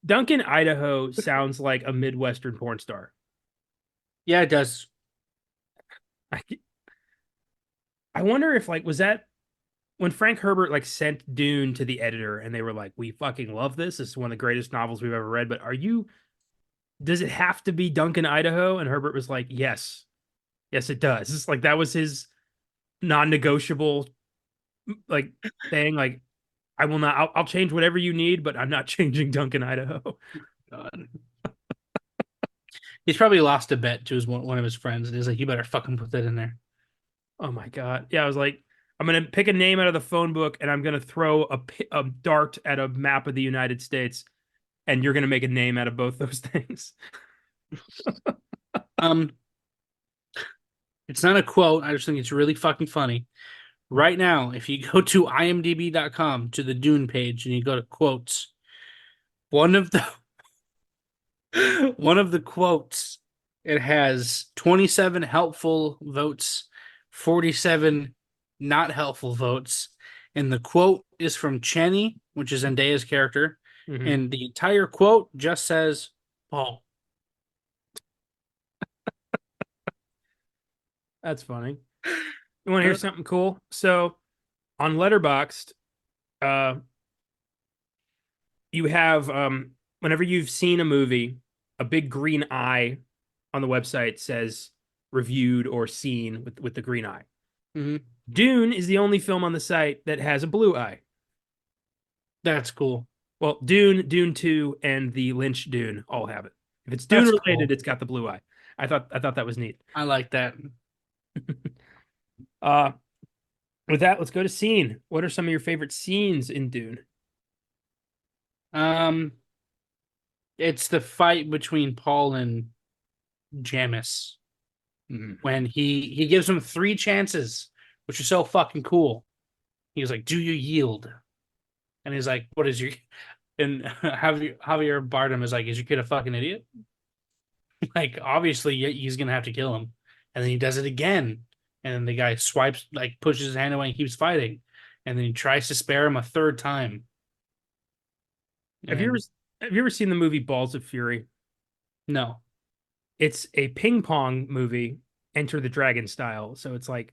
Duncan, Idaho sounds like a Midwestern porn star. Yeah, it does. I, I wonder if was that when Frank Herbert sent Dune to the editor and they were like, "We fucking love this. This is one of the greatest novels we've ever read, but does it have to be Duncan, Idaho?" And Herbert was like, "Yes. Yes, it does." It's like that was his non-negotiable like thing. Like, I will not. I'll change whatever you need, but I'm not changing Duncan, Idaho. God. He's probably lost a bet to one of his friends, and he's like, "You better fucking put that in there." Oh my god. Yeah, I was like, I'm gonna pick a name out of the phone book and I'm gonna throw a dart at a map of the United States, and you're gonna make a name out of both those things. Um, it's not a quote. I just think it's really fucking funny. Right now, if you go to imdb.com to the Dune page and you go to quotes, one of the one of the quotes, it has 27 helpful votes, 47 not helpful votes, and the quote is from Cheney, which is Zendaya's character, Mhm. and the entire quote just says Paul. That's funny. You want to hear something cool? So on Letterboxd, uh, you have whenever you've seen a movie, a big green eye on the website says reviewed or seen with the green eye. Mhm. Dune is the only film on the site that has a blue eye. That's cool. Well, Dune 2, and the Lynch Dune all have it. If it's Dune That's related, cool. it's got the blue eye. I thought that was neat. I like that. Uh with that, let's go to scene. What are some of your favorite scenes in Dune? Um, it's the fight between Paul and Jamis Mhm. when he gives him three chances, which is so fucking cool. He was like, "Do you yield?" And he's like, "What is your?" And Javier Bardem is like, "Is your kid a fucking idiot?" Like, obviously, he's gonna have to kill him. And then he does it again, and then the guy swipes, like, pushes his hand away and keeps fighting, and then he tries to spare him a third time. Have you ever And have you ever seen the movie Balls of Fury? no, It's a ping pong movie, Enter the Dragon style. So it's like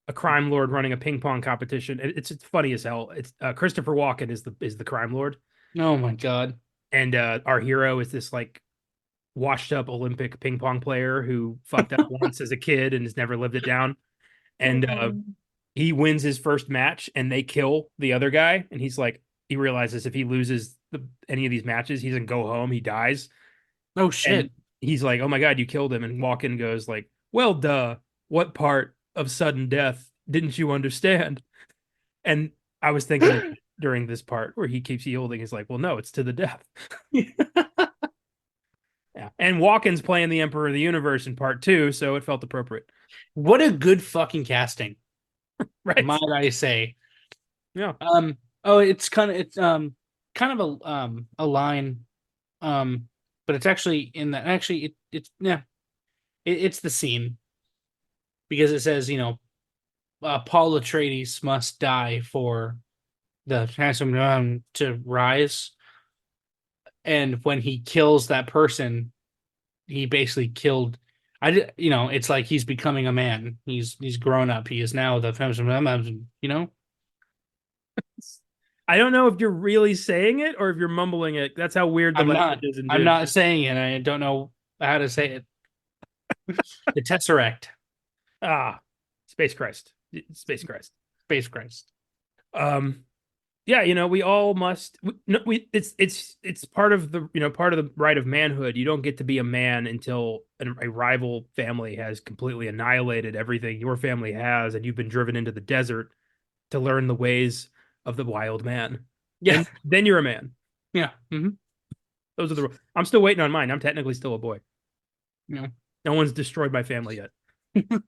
a crime lord running a ping pong competition. It's funny as hell. It's Christopher Walken is the crime lord, oh my god, and our hero is this like washed up Olympic ping pong player who fucked up once as a kid and has never lived it down. And he wins his first match, and they kill the other guy. And he's like, he realizes if he loses any of these matches, he doesn't go home. He dies. oh And shit. he's like, "Oh my god, you killed him!" And Walken goes like, "Well, duh. What part of sudden death didn't you understand?" And I was thinking of during this part where he keeps yielding. He's like, "Well, no, it's to the death." Yeah, and Walken's playing the Emperor of the Universe in part two, so it felt appropriate, What a good fucking casting, right? might I say. Yeah. Oh, it's kind of a line, um, but it's actually in that. Actually, it's yeah, it's the scene because it says, Paul Atreides must die for the handsome to rise, and when he kills that person, he basically killed. It's like he's becoming a man. He's grown up. He is now the handsome. I don't know if you're really saying it or if you're mumbling it. That's how weird the I'm language not. is in I'm Dune. not saying it. I don't know how to say it. The Tesseract, Ah, Space Christ, Space Christ. Space Christ. Um, yeah, we all must. No, it's part of the part of the right of manhood. You don't get to be a man until a rival family has completely annihilated everything your family has, and you've been driven into the desert to learn the ways of the wild man. Yeah, Then you're a man. yeah, Those are the rules. I'm still waiting on mine. I'm technically still a boy. yeah. No one's destroyed my family yet.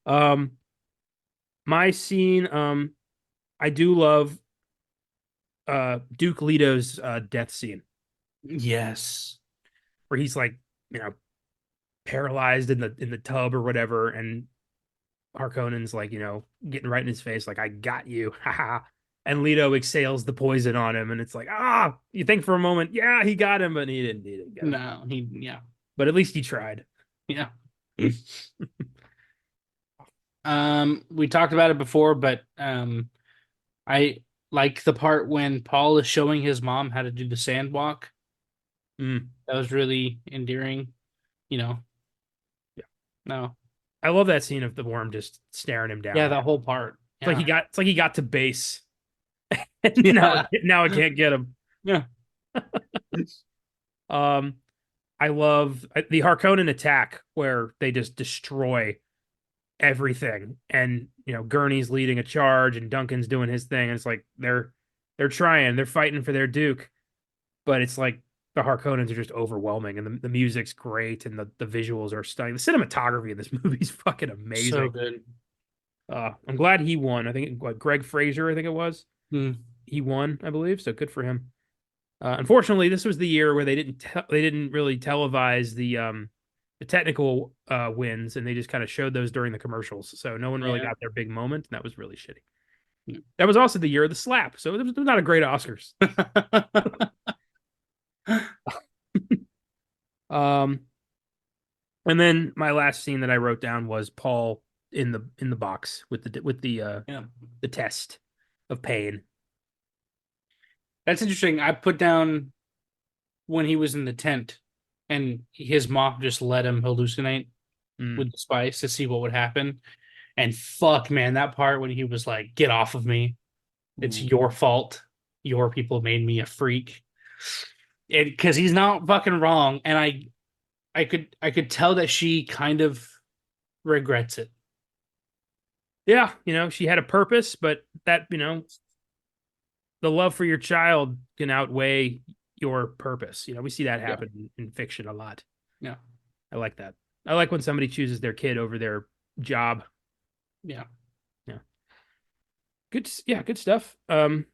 um, my scene. I do love Duke Leto's death scene Yes. where he's like, you know, paralyzed in the tub or whatever, and Harkonnen's like, getting right in his face, like, I got you, haha. And Leto exhales the poison on him, and it's like, you think for a moment, yeah, he got him, but he didn't get him. No, yeah, But at least he tried. yeah. We talked about it before, but I like the part when Paul is showing his mom how to do the sand walk. Mm, That was really endearing. You know, yeah. no, I love that scene of the worm just staring him yeah, down. that whole part. Yeah, It's like he got to base. And yeah, now I can't get him. yeah. Um, I love the Harkonnen attack where they just destroy everything, and Gurney's leading a charge, and Duncan's doing his thing, and it's like they're fighting for their Duke, but it's like the Harkonnens are just overwhelming, and the music's great, and the visuals are stunning. The cinematography in this movie is fucking So amazing. good. I'm glad he won. I think Greg Fraser, I think it was. Hmm. He won, I believe, so good for him. Unfortunately, this was the year where they didn't really televise the technical wins, and they just kind of showed those during the commercials. So no one really Yeah. got their big moment, and that was really shitty. That was also the year of the slap, so it was not a great Oscars. Um, and then my last scene that I wrote down was Paul in the box with Yeah. the test of pain. That's interesting. I put down when he was in the tent and his mom just let him hallucinate Mm. with the spice to see what would happen. And fuck, man, that part when he was like, "Get off of me. It's Ooh. your fault. Your people made me a freak." Because he's not fucking wrong. And I could tell that she kind of regrets it. Yeah, she had a purpose, but that, the love for your child can outweigh your purpose. We see that Yeah. happen in fiction a lot. Yeah. I like that. I like when somebody chooses their kid over job. Yeah. Yeah. Good. Yeah, good stuff. I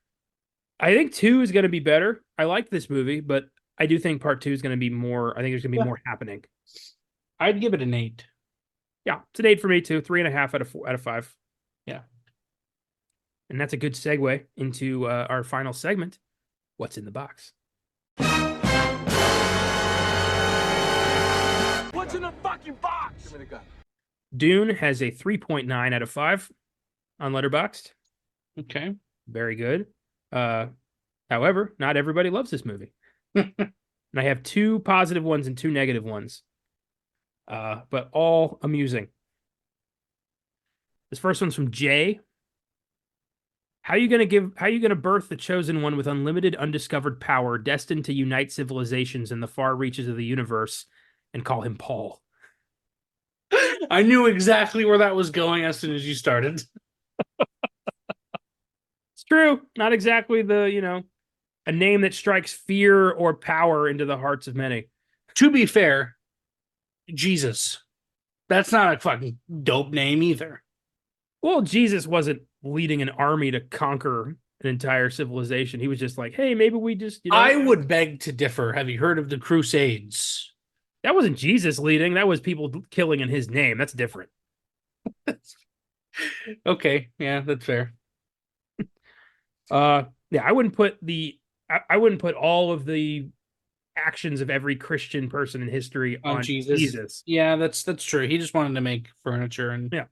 think two is going to be better. I like this movie, but I do think part two is going to be more. I think there's going to be Yeah. more happening. I'd give it an 8. Yeah, it's an 8 for me too. 3.5 out of 5. Yeah. And that's a good segue into our final segment. What's in the box? What's in the fucking box? Give me the gun. Dune has a 3.9 out of 5 on Letterboxd. Okay. Very good. However, not everybody loves this movie. And I have 2 positive ones and 2 negative ones. But all amusing. This first one's from Jay. How are you gonna birth the chosen one with unlimited undiscovered power, destined to unite civilizations in the far reaches of the universe, and call him Paul? I knew exactly where that was going as soon as you started. It's true. Not exactly a name that strikes fear or power into the hearts of many. To be fair, Jesus. That's not a fucking dope name either. Well, Jesus wasn't leading an army to conquer an entire civilization. He was just like, hey, maybe we just, I would beg to differ. Have you heard of the Crusades? that wasn't Jesus leading. That was people killing in his name. That's different. Okay, yeah, that's fair. Yeah, I wouldn't put all of the actions of every Christian person in history On on Jesus. Jesus. Yeah, that's true. He just wanted to make furniture and Yeah.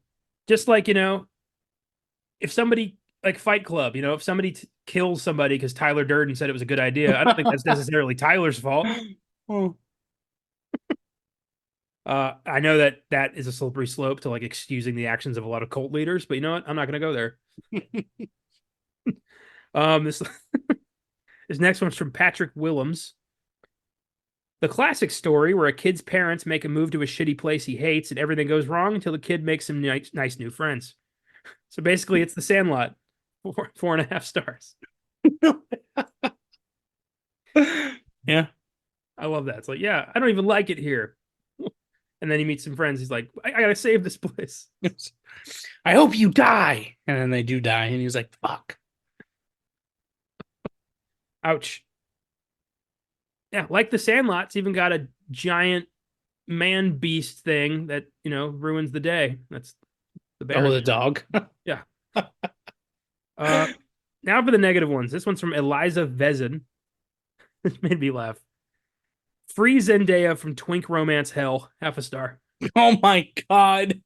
Just like, if somebody like Fight Club, if somebody kills somebody because Tyler Durden said it was a good idea, I don't think that's necessarily Tyler's fault. Oh. I know that is a slippery slope to like excusing the actions of a lot of cult leaders, but you know what? I'm not going to go there. This this next one's from Patrick Willems. The classic story where a kid's parents make a move to a shitty place he hates and everything goes wrong until the kid makes some nice new friends. So basically, it's The Sandlot. 4.5 stars. Yeah. I love that. It's like, yeah, I don't even like it here. And then he meets some friends. He's like, I gotta save this place. I hope you die. And then they do die. And he's like, fuck. Ouch. Yeah, like The Sandlot, it's even got a giant man beast thing that, ruins the day. That's the bear. Oh, the dog. Yeah. Now for the negative ones. This one's from Eliza Vezin. This made me laugh. Free Zendaya from Twink Romance Hell. Half a star. Oh my God.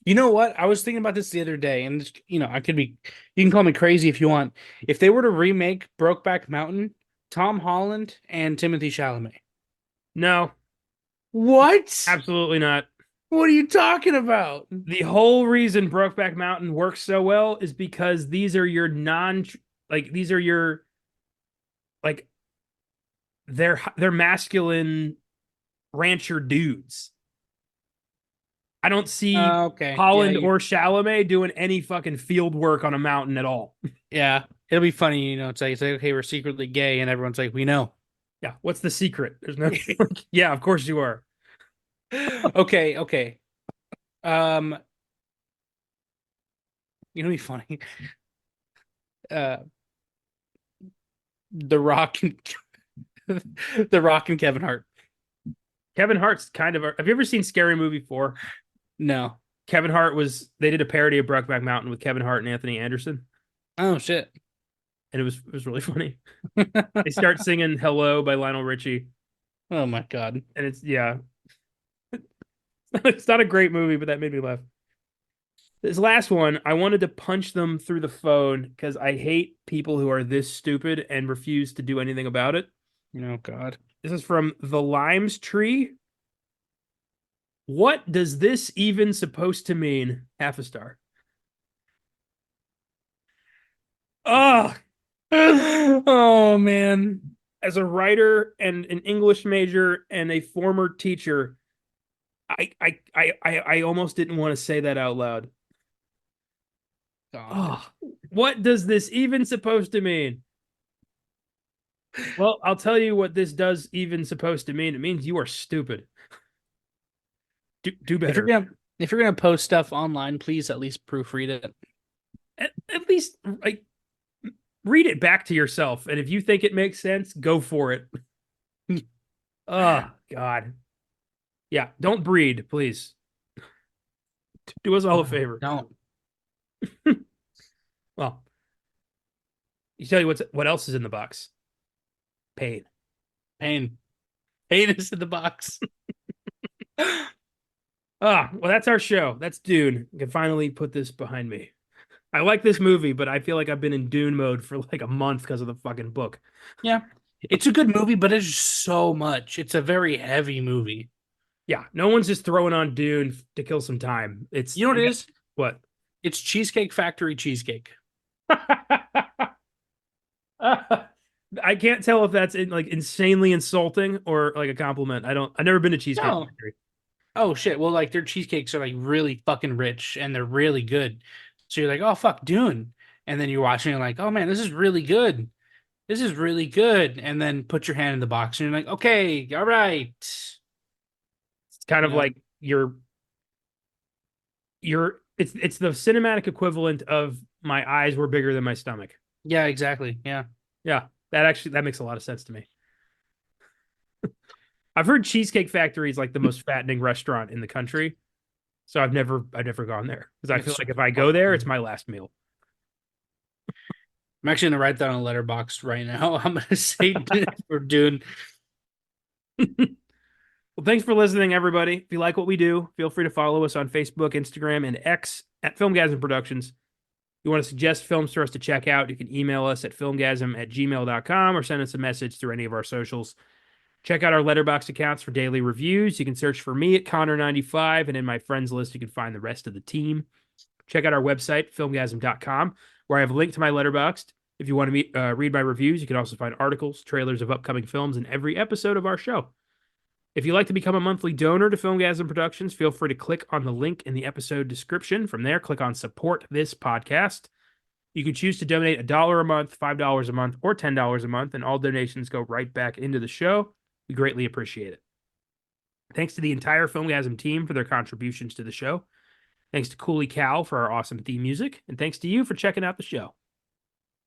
You know what? I was thinking about this the other day, and I could be. You can call me crazy if you want. If they were to remake Brokeback Mountain, Tom Holland and Timothy Chalamet. No, What? absolutely not. What are you talking about? The whole reason Brokeback Mountain works so well is because these are your these are your like they're masculine rancher dudes. I don't see Okay. Holland Yeah, or Chalamet doing any fucking field work on a mountain at all. yeah. It'll be funny, it's like, okay, we're secretly gay, and everyone's like, we know. Yeah, what's the secret? There's no. Yeah, of course you are. Okay. Um, be funny. Uh, The Rock and The Rock and Kevin Hart. Kevin Hart's kind of. Have you ever seen Scary Movie 4? No. Kevin Hart they did a parody of Brokeback Mountain with Kevin Hart and Anthony Anderson, Oh shit. and it was really funny. They start singing "Hello" by Lionel Richie, Oh my God. and it's not a great movie, but that made me laugh. This last one, I wanted to punch them through the phone because I hate people who are this stupid and refuse to do anything about it. Oh God. This is from The Limes Tree. What does this even supposed to mean? Half a star. Oh, Oh man. as a writer and an English major and a former teacher, I almost didn't want to say that out loud. God. Oh, what does this even supposed to mean? Well, I'll tell you what this does even supposed to mean. It means you are stupid. Do better. If you're gonna post stuff online, please at least proofread it. At least like read it back to yourself, and if you think it makes sense, go for it. Oh God, yeah. Don't breed, please. Do us all a favor. Don't. Well, you tell you what else is in the box. Pain. Pain. Pain is in the box. Well, that's our show. That's Dune. I can finally put this behind me. I like this movie, but I feel like I've been in Dune mode for like a month because of the fucking book. Yeah. It's a good movie, but it's so much. It's a very heavy movie. Yeah, no one's just throwing on Dune to kill some time. It's You know what it is? What? It's Cheesecake Factory cheesecake. I can't tell if that's like insanely insulting or like a compliment. I've never been to Cheesecake No. Factory. Oh shit. Well, like their cheesecakes are like really fucking rich and they're really good. So you're like, oh fuck, Dune. And then you're watching it like, oh man, this is really good. This is really good. And then put your hand in the box and you're like, okay, all right. It's kind of Yeah. like it's the cinematic equivalent of my eyes were bigger than my stomach. Yeah, exactly. Yeah. Yeah, that makes a lot of sense to me. I've heard Cheesecake Factory is like the most fattening restaurant in the country. So I've never gone there because I It's feel so like if I go there, it's my last meal. I'm actually gonna write that on a letterbox right now. I'm gonna say for Dune. Well, thanks for listening, everybody. If you like what we do, feel free to follow us on Facebook, Instagram, and X at Filmgazm Productions. If you want to suggest films for us to check out, you can email us at filmgazm@gmail.com or send us a message through any of our socials. Check out our letterbox accounts for daily reviews. You can search for me at Connor95, and in my friends list, you can find the rest of the team. Check out our website, filmgazm.com, where I have a link to my letterboxd. If you want to read my reviews, you can also find articles, trailers of upcoming films, in every episode of our show. If you'd like to become a monthly donor to Filmgazm Productions, feel free to click on the link in the episode description. From there, click on Support This Podcast. You can choose to donate $1 a month, $5 a month, or $10 a month, and all donations go right back into the show. We greatly appreciate it. Thanks to the entire Filmgazm team for their contributions to the show. Thanks to Cooley Cal for our awesome theme music, and thanks to you for checking out the show.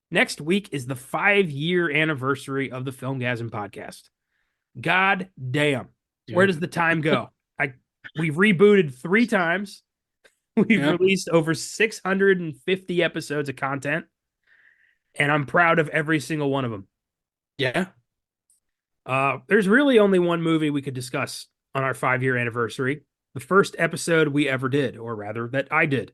Next week is the 5-year anniversary of the Filmgazm podcast. God damn. Where does the time go? We've rebooted 3 times. We've released over 650 episodes of content, and I'm proud of every single one of them. Yeah. There's really only one movie we could discuss on our 5-year anniversary. The first episode we ever did, or rather, that I did.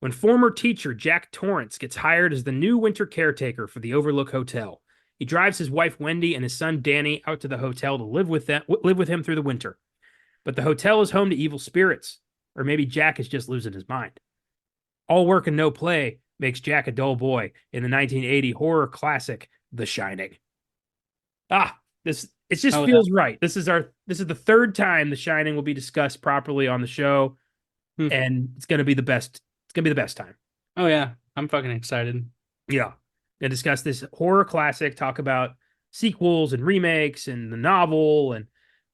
When former teacher Jack Torrance gets hired as the new winter caretaker for the Overlook Hotel. He drives his wife Wendy and his son Danny out to the hotel to live with him through the winter. But the hotel is home to evil spirits, or maybe Jack is just losing his mind. All work and no play makes Jack a dull boy in the 1980 horror classic The Shining. It just feels right. This is the 3rd time The Shining will be discussed properly on the show, and it's gonna be the best. It's gonna be the best time. Oh yeah, I'm fucking excited. Yeah. And discuss this horror classic, talk about sequels and remakes and the novel, and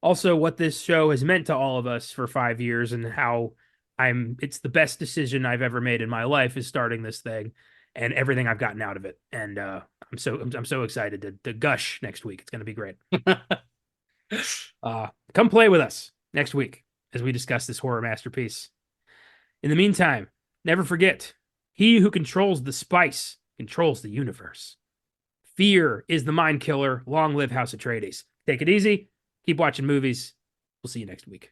also what this show has meant to all of us for 5 years and how it's the best decision I've ever made in my life is starting this thing and everything I've gotten out of it. And I'm so excited to gush next week. It's going to be great. Come play with us next week as we discuss this horror masterpiece. In the meantime, never forget, he who controls the spice controls the universe. Fear is the mind killer. Long live House Atreides. Take it easy. Keep watching movies. We'll see you next week.